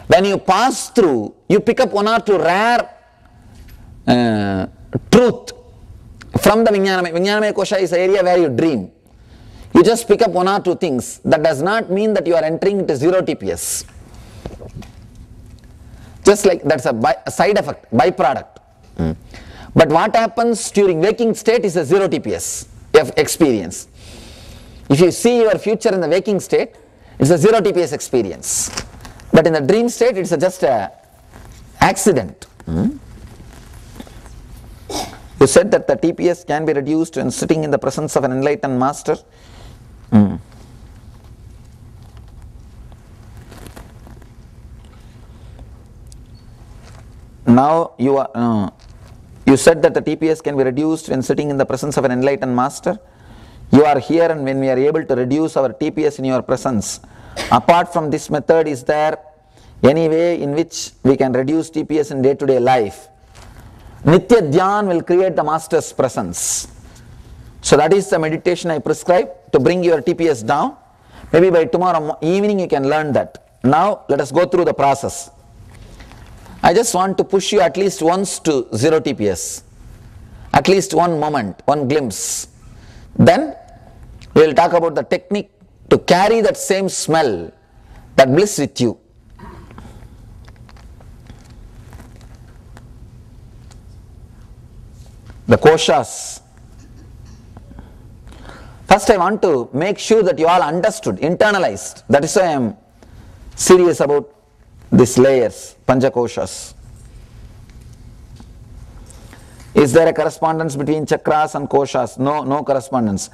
When you pass through, you pick up one or two rare truth from the Vijnanamaya. Vijnanamaya Kosha is the area where you dream. You just pick up one or two things. That does not mean that you are entering into zero TPS. Just like that's a side effect, byproduct. But what happens during waking state is a zero TPS experience. If you see your future in the waking state, it's a zero TPS experience. But in the dream state, it's just a accident. You said that the TPS can be reduced when sitting in the presence of an enlightened master. Now you said that the TPS can be reduced when sitting in the presence of an enlightened master. You are here, and when we are able to reduce our TPS in your presence, apart from this method, is there any way in which we can reduce TPS in day-to-day life? Nitya Dhyan will create the master's presence. So that is the meditation I prescribe to bring your TPS down. Maybe by tomorrow evening you can learn that. Now let us go through the process. I just want to push you at least once to zero TPS. At least one moment, one glimpse. Then we will talk about the technique to carry that same smell, that bliss with you. The koshas. First I want to make sure that you all understood, internalized. That is why I am serious about these layers, panchakoshas. Is there a correspondence between chakras and koshas? No, no correspondence.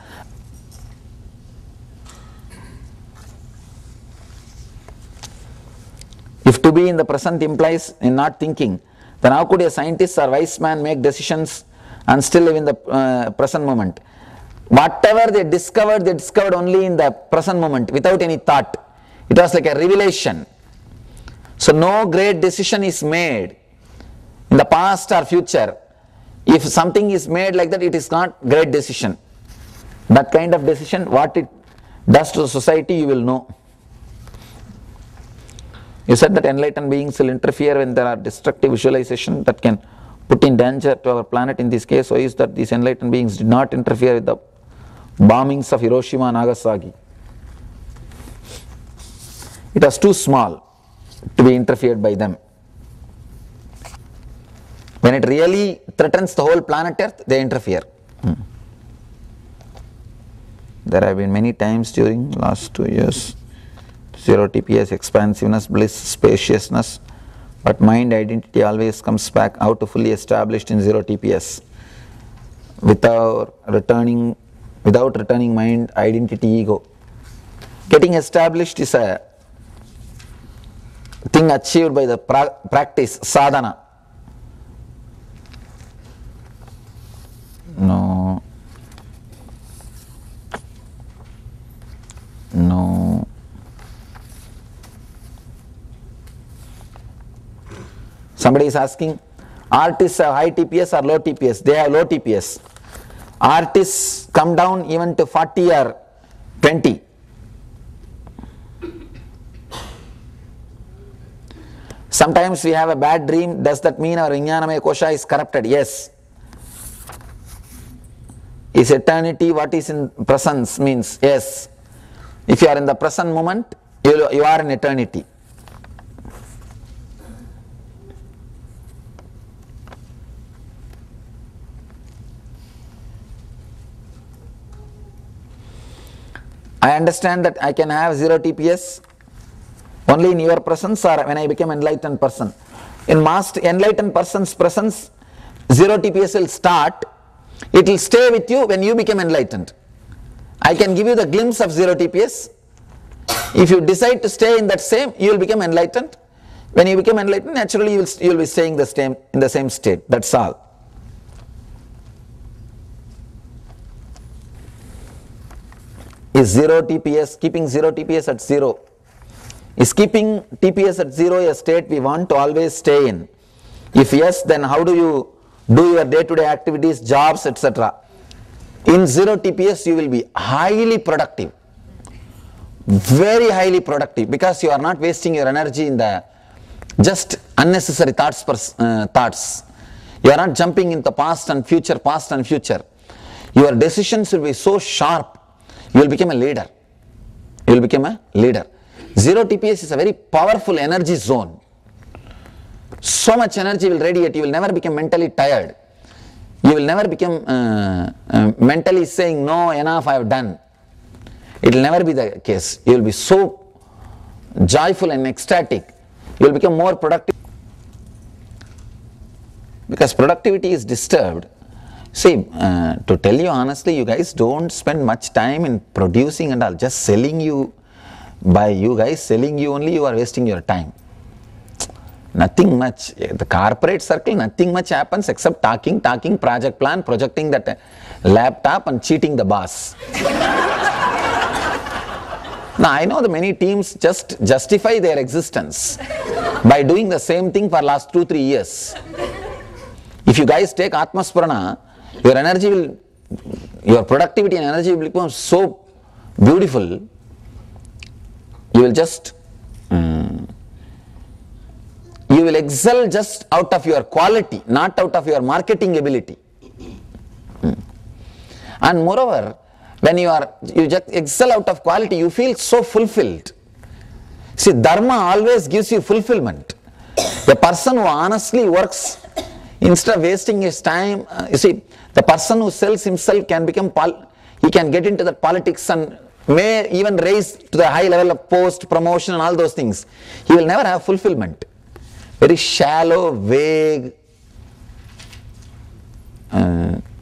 If to be in the present implies in not thinking, then how could a scientist or wise man make decisions and still live in the present moment? Whatever they discovered only in the present moment without any thought. It was like a revelation. So no great decision is made in the past or future. If something is made like that, it is not great decision. That kind of decision, what it does to the society, you will know. You said that enlightened beings will interfere when there are destructive visualization that can put in danger to our planet. In this case, so is that these enlightened beings did not interfere with the bombings of Hiroshima and Nagasaki. It was too small to be interfered by them. When it really threatens the whole planet Earth, they interfere. There have been many times during last 2 years, zero TPS, expansiveness, bliss, spaciousness, but mind identity always comes back out to fully established in zero TPS. Without returning mind, identity, ego. Getting established is a thing achieved by the practice, sadhana. No. No. Somebody is asking, artists have high TPS or low TPS? They have low TPS. Artists come down even to 40 or 20. Sometimes we have a bad dream. Does that mean our Vijnanamaya Kosha is corrupted? Yes. Is eternity what is in presence means? Yes. If you are in the present moment, you are in eternity. I understand that I can have 0 TPS only in your presence or when I become enlightened person. In master enlightened person's presence, 0 TPS will start. It will stay with you when you become enlightened. I can give you the glimpse of 0 TPS. If you decide to stay in that same, you will become enlightened. When you become enlightened, naturally you will be staying in the same state. That's all. Is 0 TPS, keeping 0 TPS at 0. Is keeping TPS at 0 a state we want to always stay in? If yes, then how do you do your day-to-day activities, jobs, etc.? In 0 TPS, you will be highly productive. Very highly productive, because you are not wasting your energy in the just unnecessary thoughts. You are not jumping into past and future. Your decisions will be so sharp. You will become a leader. 0 TPS is a very powerful energy zone. So much energy will radiate. You will never become mentally tired. You will never become mentally saying, no, enough, I have done. It will never be the case. You will be so joyful and ecstatic. You will become more productive. Because productivity is disturbed. See, to tell you honestly, you guys don't spend much time in producing and all. Just selling you, by you guys selling you only, you are wasting your time. Nothing much. The corporate circle, nothing much happens except talking, project plan, projecting that laptop and cheating the boss. Now, I know that many teams just justify their existence by doing the same thing for last 2-3 years. If you guys take Atmaspurana, your energy will, your productivity and energy will become so beautiful. You will just, you will excel just out of your quality, not out of your marketing ability. And moreover, when you just excel out of quality, you feel so fulfilled. See, dharma always gives you fulfillment. The person who honestly works, instead of wasting his time, you see, the person who sells himself can become, he can get into the politics and may even raise to the high level of post, promotion and all those things. He will never have fulfillment. Very shallow, vague,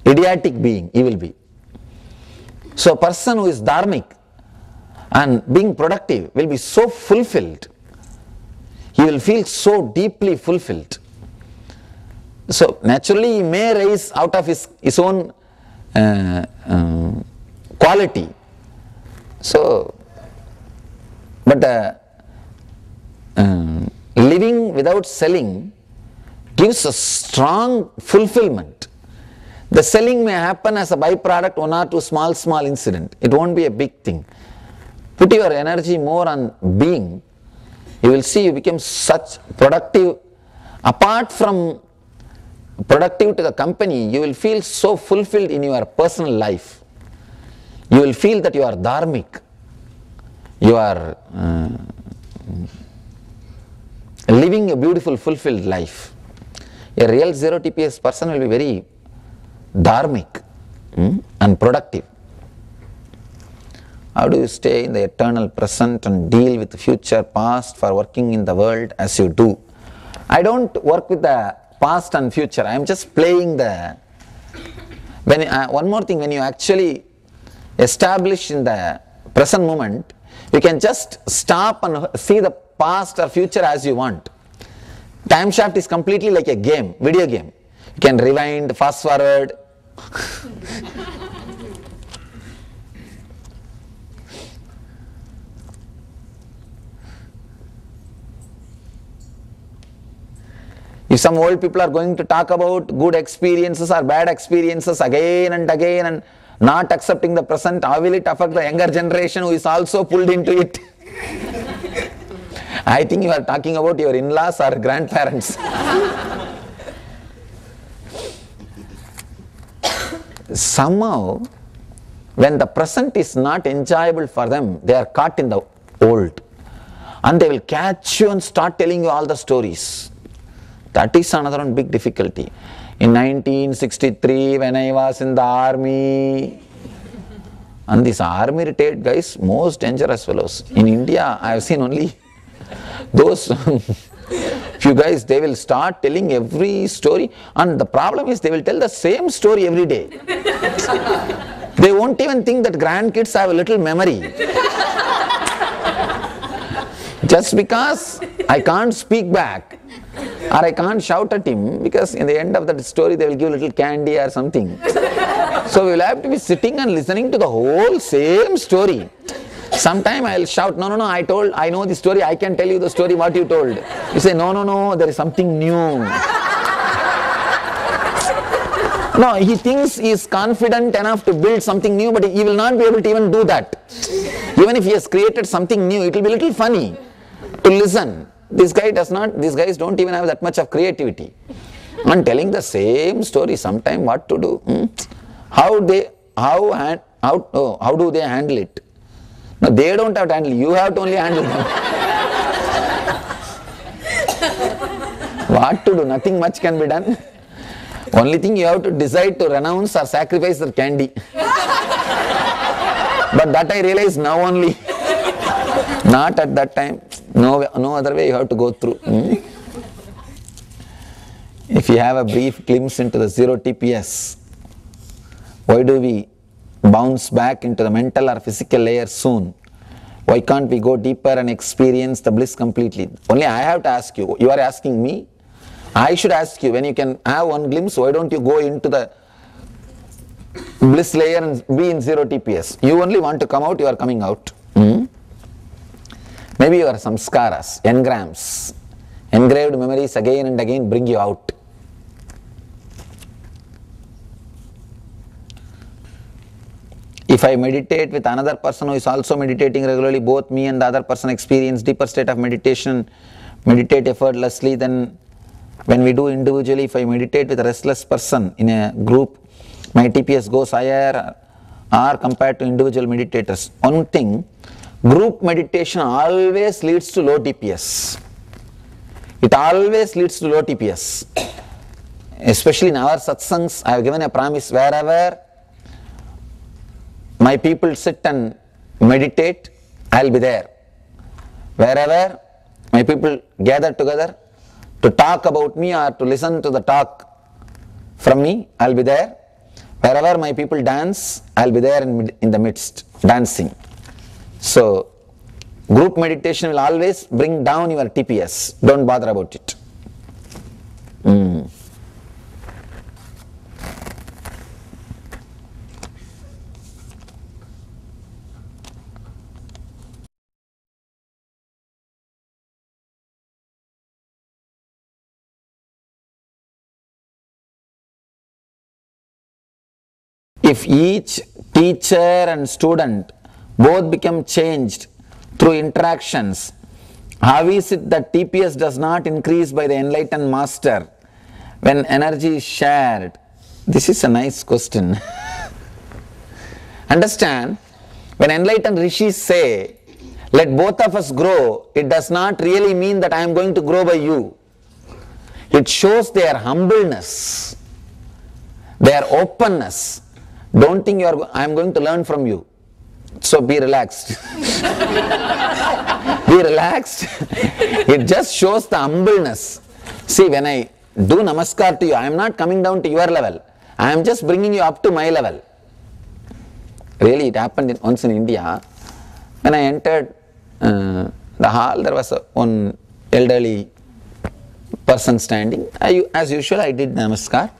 idiotic being he will be. So a person who is dharmic and being productive will be so fulfilled. He will feel so deeply fulfilled. So naturally he may rise out of his own quality. So, but living without selling gives a strong fulfillment. The selling may happen as a byproduct, 1 or 2 small incident. It won't be a big thing. Put your energy more on being. You will see you become such productive. Apart from productive to the company, you will feel so fulfilled in your personal life. You will feel that you are dharmic. You are living a beautiful, fulfilled life. A real 0 TPS person will be very dharmic and productive. How do you stay in the eternal present and deal with the future, past for working in the world as you do? I don't work with the past and future. I am just playing the... one more thing, when you actually establish in the present moment, you can just stop and see the past or future as you want. Time shaft is completely like a game, video game. You can rewind, fast forward. If some old people are going to talk about good experiences or bad experiences again and again and not accepting the present, how will it affect the younger generation who is also pulled into it? I think you are talking about your in-laws or grandparents. Somehow, when the present is not enjoyable for them, they are caught in the old. And they will catch you and start telling you all the stories. That is another one big difficulty. In 1963, when I was in the army, and these army retired guys, most dangerous fellows. In India, I have seen only those few guys, they will start telling every story, and the problem is they will tell the same story every day. They won't even think that grandkids have a little memory. Just because I can't speak back or I can't shout at him, because in the end of that story they will give a little candy or something. So we will have to be sitting and listening to the whole same story. Sometime I will shout, no, I know the story, I can tell you the story what you told. You say, no, there is something new. No, he thinks he is confident enough to build something new, but he will not be able to even do that. Even if he has created something new, it will be a little funny to listen. These guys don't even have that much of creativity. And telling the same story, sometime what to do? How do they handle it? No, they don't have to handle it, you have to only handle them. What to do? Nothing much can be done. Only thing you have to decide to renounce or sacrifice the candy. But that I realize now only. Not at that time. No other way you have to go through. If you have a brief glimpse into the zero TPS, why do we bounce back into the mental or physical layer soon? Why can't we go deeper and experience the bliss completely? Only I have to ask you. You are asking me. I should ask you, when you can have one glimpse, why don't you go into the bliss layer and be in zero TPS? You only want to come out, you are coming out. Maybe your samskaras, engrams, engraved memories again and again bring you out. If I meditate with another person who is also meditating regularly, both me and the other person experience deeper state of meditation, meditate effortlessly, then when we do individually, if I meditate with a restless person in a group, my TPS goes higher or compared to individual meditators. One thing, group meditation always leads to low TPS. It always leads to low TPS. Especially in our satsangs, I have given a promise, wherever my people sit and meditate, I will be there. Wherever my people gather together to talk about me or to listen to the talk from me, I will be there. Wherever my people dance, I will be there in the midst, dancing. So, group meditation will always bring down your TPS. Don't bother about it. If each teacher and student both become changed through interactions, how is it that TPS does not increase by the enlightened master when energy is shared? This is a nice question. Understand, when enlightened rishis say, let both of us grow, it does not really mean that I am going to grow by you. It shows their humbleness, their openness. Don't think I am going to learn from you. So be relaxed. Be relaxed. It just shows the humbleness. See, when I do namaskar to you, I am not coming down to your level. I am just bringing you up to my level. Really, it happened once in India. When I entered the hall, there was one elderly person standing. As usual, I did namaskar.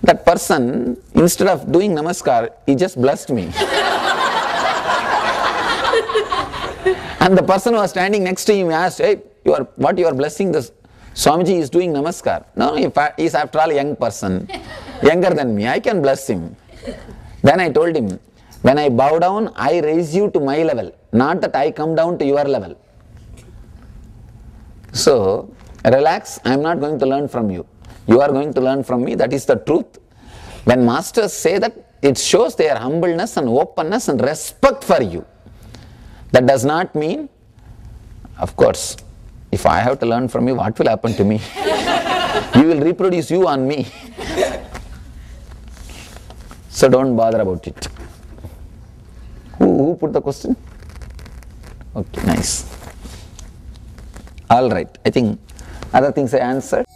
That person, instead of doing namaskar, he just blessed me. And the person who was standing next to him asked, hey, what you are blessing this? Swamiji is doing namaskar. No, he is after all a young person, younger than me, I can bless him. Then I told him, when I bow down, I raise you to my level, not that I come down to your level. So, relax, I am not going to learn from you. You are going to learn from me, that is the truth. When masters say that, it shows their humbleness and openness and respect for you. That does not mean, of course, if I have to learn from you, what will happen to me? You will reproduce you on me. So don't bother about it. Who put the question? Okay, nice. All right, I think other things I answered.